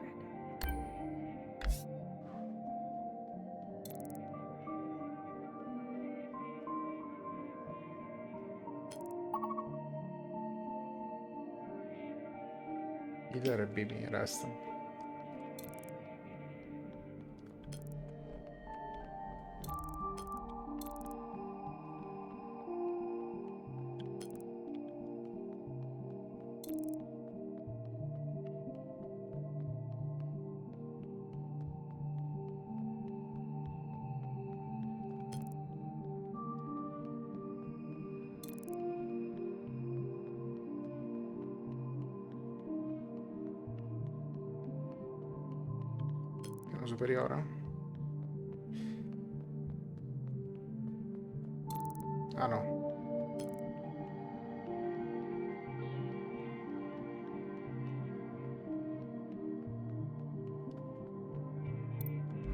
Hitler e Bibi restano. Superiore? Ah no.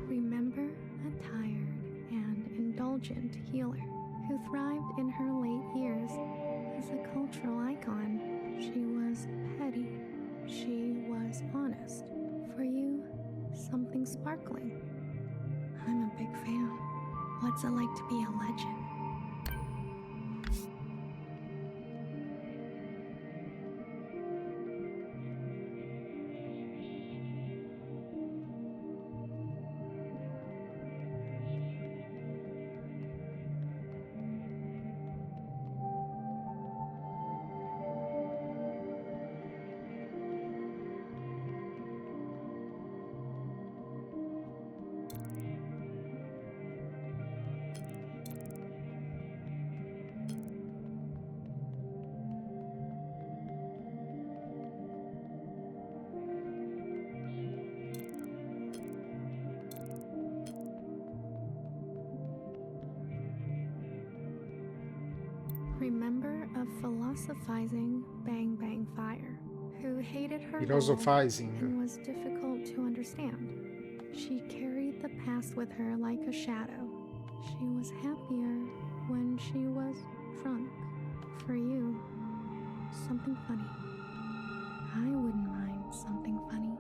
Remember a tired and indulgent healer who thrived in her late years as a cultural icon. She was petty. She was honest. For you, something sparkling. I'm a big fan. What's it like to be a legend? Remember a philosophizing Bang Bang Fire who hated her Philosophizing. and was difficult to understand. She carried the past with her like a shadow. She was happier when she was drunk. For you, something funny. I wouldn't mind something funny.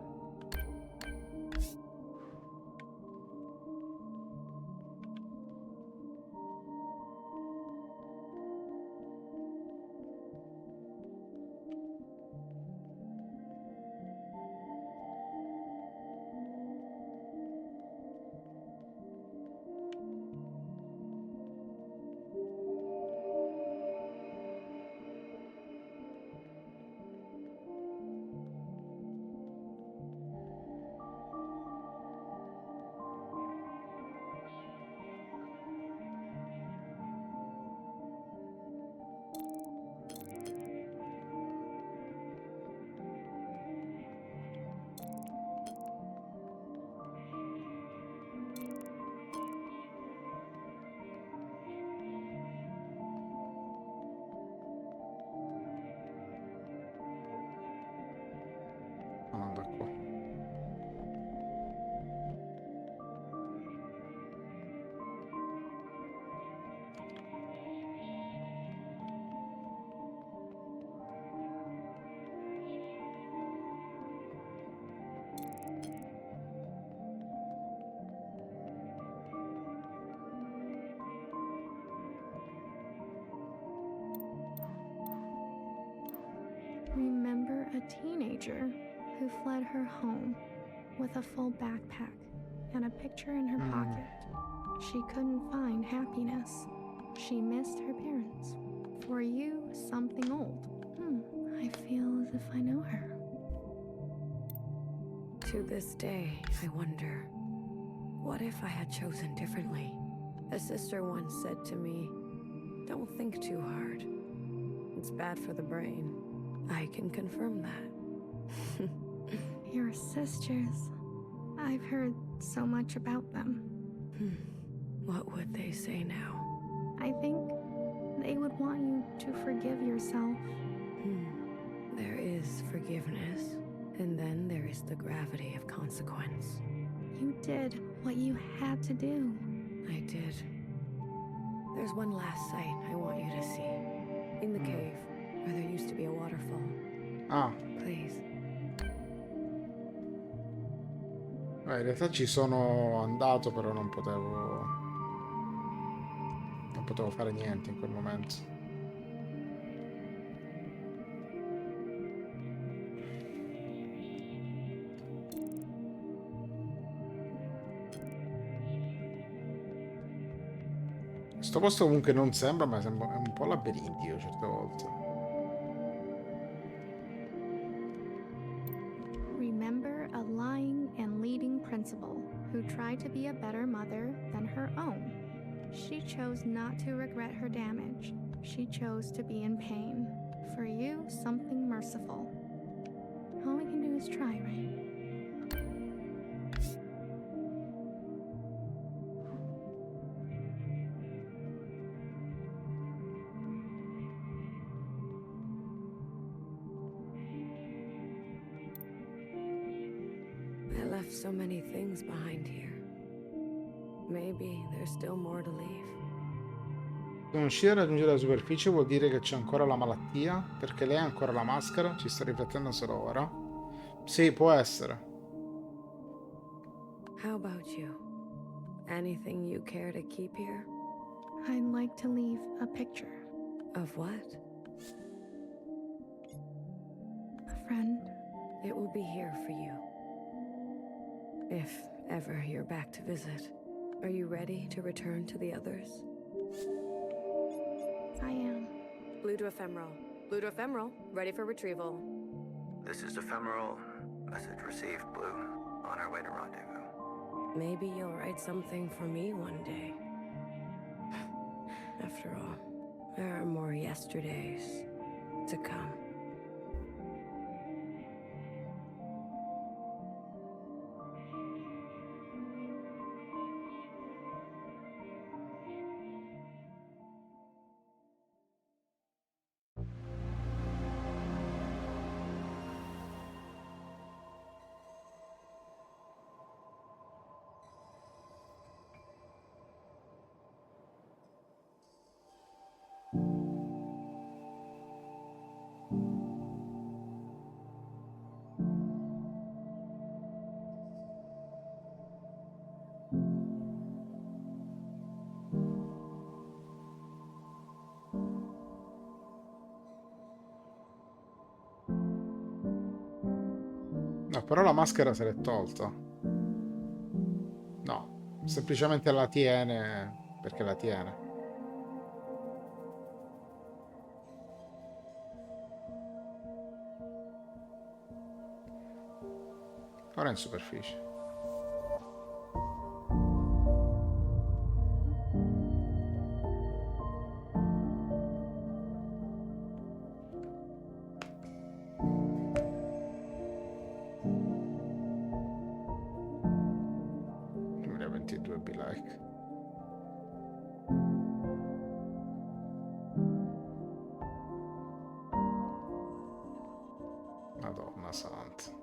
Non da qua. Remember a teenager who fled her home with a full backpack and a picture in her pocket. She couldn't find happiness. She missed her parents. For you, something old. I if I know her. To this day, I wonder, what if I had chosen differently? A sister once said to me, don't think too hard. It's bad for the brain. I can confirm that. Your sisters. I've heard so much about them. What would they say now? I think they would want you to forgive yourself. There is forgiveness, and then there is the gravity of consequence. You did what you had to do. I did. There's one last sight I want you to see. In the cave, where there used to be a waterfall. Ah. Please. In realtà ci sono andato, però non potevo fare niente in quel momento. Sto posto comunque non sembra, ma sembra un po' labirintico certe volte. Remember a lying and leading principal who tried to be a better mother than her own. She chose not to regret her damage. She chose to be in pain. For you, something merciful. All we can do is try, right? I left so many things behind here. Maybe there's still more to leave. Se non riuscire a raggiungere la superficie vuol dire che c'è ancora la malattia, perché lei ha ancora la maschera, ci sto riflettendo solo ora. Sì, può essere. How about you? Anything you care to keep here? I'd like to leave a picture. Of what? A friend. It will be here for you. If ever you're back to visit. Are you ready to return to the others? I am. Blue to ephemeral. Blue to ephemeral. Ready for retrieval. This is ephemeral. Message received, Blue. On our way to rendezvous. Maybe you'll write something for me one day. After all, there are more yesterdays to come. No, però la maschera se l'è tolta. No, semplicemente la tiene perché la tiene. Ora è in superficie. Be like. Madonna santa.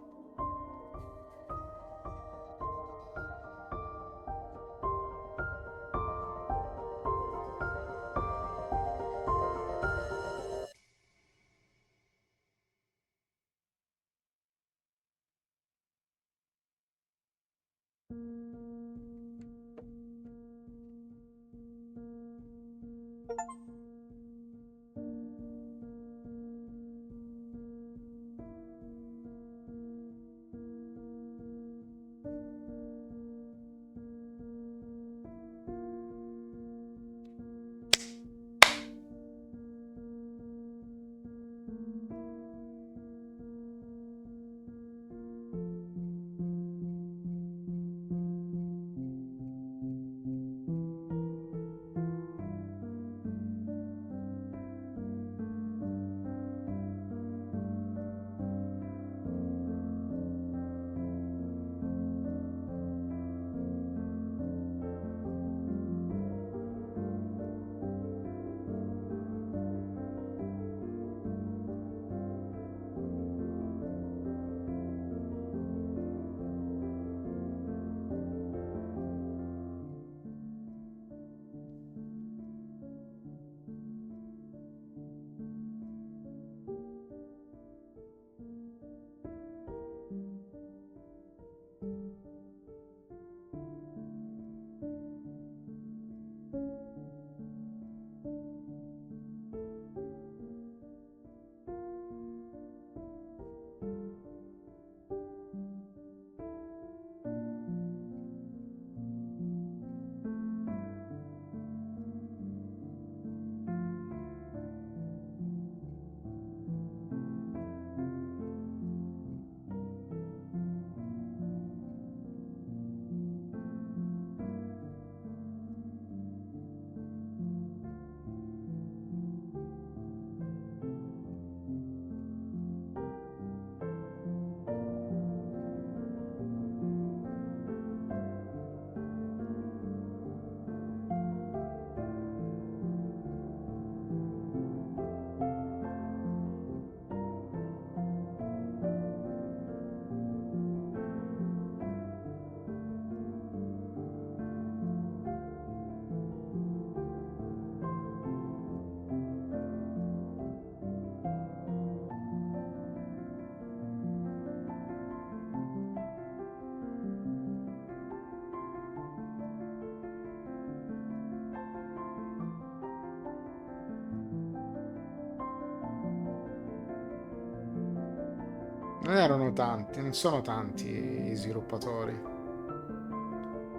Non erano tanti, non sono tanti gli sviluppatori.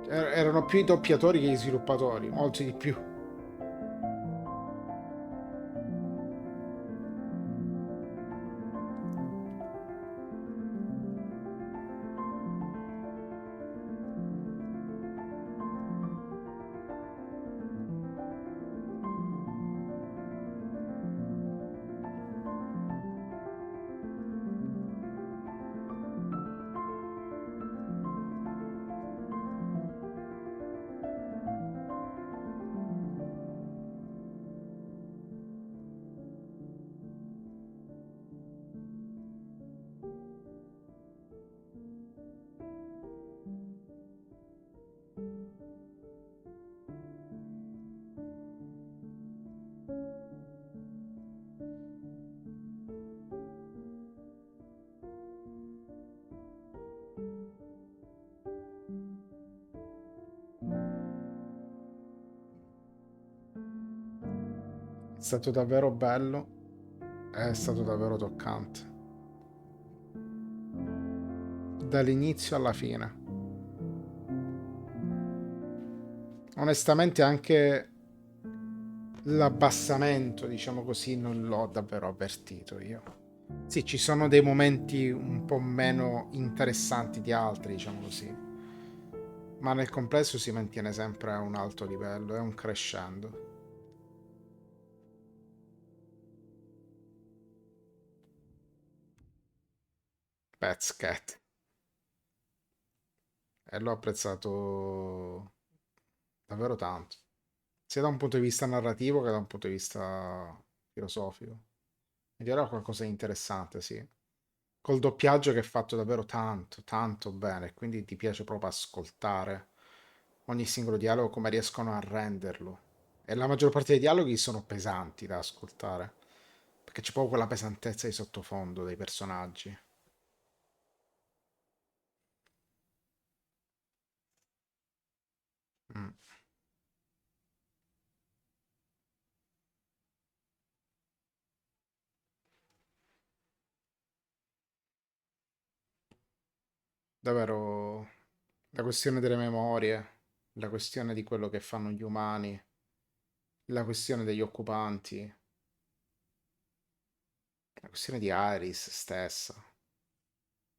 Erano più i doppiatori che gli sviluppatori, molti di più. È stato davvero bello, è stato davvero toccante. Dall'inizio alla fine. Onestamente anche l'abbassamento, diciamo così, non l'ho davvero avvertito io. Sì, ci sono dei momenti un po' meno interessanti di altri, diciamo così. Ma nel complesso si mantiene sempre a un alto livello, è un crescendo. Pets Cat. E l'ho apprezzato davvero tanto. Sia da un punto di vista narrativo che da un punto di vista filosofico. Ed era qualcosa di interessante, sì. Col doppiaggio che è fatto davvero tanto, tanto bene. Quindi ti piace proprio ascoltare ogni singolo dialogo, come riescono a renderlo. E la maggior parte dei dialoghi sono pesanti da ascoltare. Perché c'è proprio quella pesantezza di sottofondo dei personaggi. Mm. Davvero la questione delle memorie, la questione di quello che fanno gli umani, la questione degli occupanti, la questione di Iris stessa,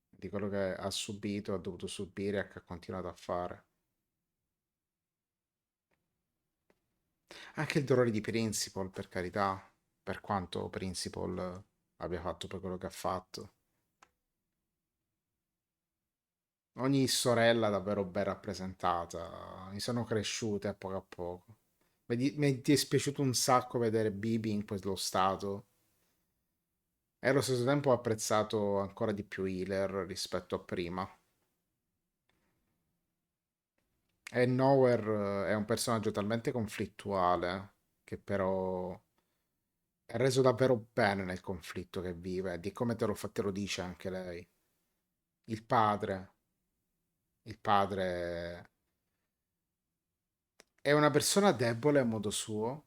di quello che ha subito, ha dovuto subire e che ha continuato a fare. Anche il dolore di Principal, per carità, per quanto Principal abbia fatto poi quello che ha fatto. Ogni sorella davvero ben rappresentata, mi sono cresciute a poco a poco. Mi è dispiaciuto un sacco vedere Bibi in quello stato. E allo stesso tempo ho apprezzato ancora di più Healer rispetto a prima. E Nowhere è un personaggio talmente conflittuale che però è reso davvero bene nel conflitto che vive, di come te lo dice anche lei. Il padre, il padre è una persona debole a modo suo,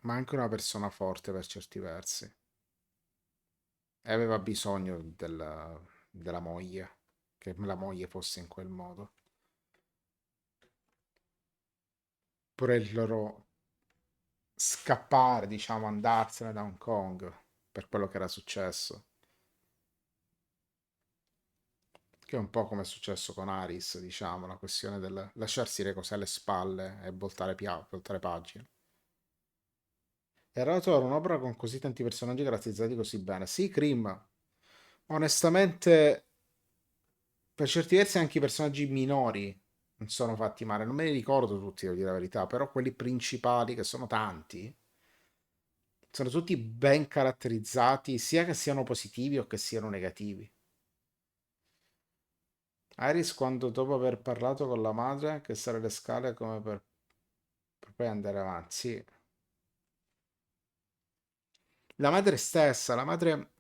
ma anche una persona forte per certi versi. E aveva bisogno della moglie, che la moglie fosse in quel modo. Pure il loro scappare, diciamo, andarsene da Hong Kong per quello che era successo. Che è un po' come è successo con Aris, diciamo, la questione del lasciarsi le cose alle spalle e voltare pagina. E Relator è un'opera con così tanti personaggi caratterizzati così bene. Sì, Cream. Onestamente, per certi versi anche i personaggi minori non sono fatti male. Non me li ricordo tutti, devo dire la verità, però quelli principali, che sono tanti, sono tutti ben caratterizzati, sia che siano positivi o che siano negativi. Iris, quando dopo aver parlato con la madre, che sale le scale come per poi andare avanti. Sì. La madre stessa, la madre,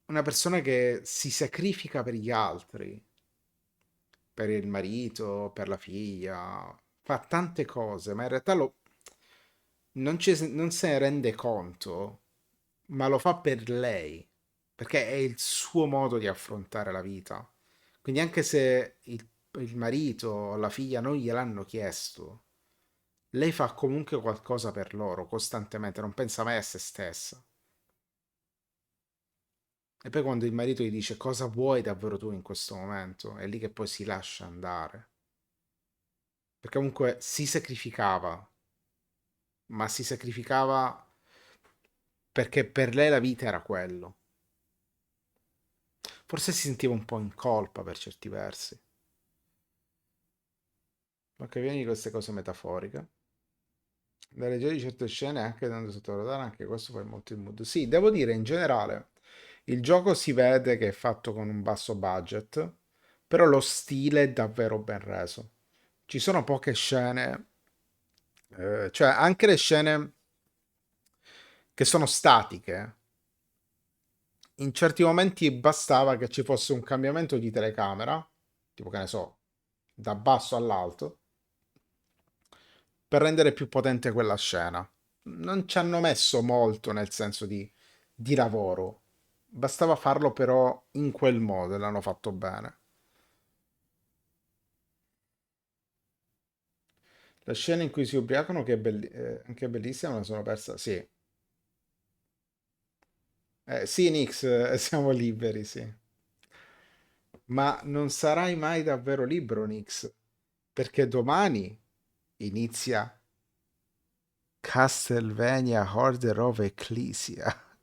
una persona che si sacrifica per gli altri, per il marito, per la figlia, fa tante cose, ma in realtà non se ne rende conto ma lo fa per lei, perché è il suo modo di affrontare la vita. Quindi anche se il marito o la figlia non gliel'hanno chiesto, lei fa comunque qualcosa per loro costantemente, non pensa mai a se stessa. E poi quando il marito gli dice cosa vuoi davvero tu in questo momento, è lì che poi si lascia andare. Perché comunque si sacrificava, ma si sacrificava perché per lei la vita era quello. Forse si sentiva un po' in colpa per certi versi. Ma che viene di queste cose metaforiche. La regia di certe scene anche dando sottovalutare, anche questo fa molto il mood. Sì, devo dire in generale, il gioco si vede che è fatto con un basso budget, però lo stile è davvero ben reso. Ci sono poche scene, cioè anche le scene che sono statiche, in certi momenti bastava che ci fosse un cambiamento di telecamera, tipo che ne so, da basso all'alto, per rendere più potente quella scena. Non ci hanno messo molto nel senso di lavoro. Bastava farlo però in quel modo e l'hanno fatto bene. La scena in cui si ubriacano, che è anche bellissima, me la sono persa. Sì, sì, Nix, siamo liberi, sì. Ma non sarai mai davvero libero, Nix, perché domani inizia Castlevania Order of Ecclesia.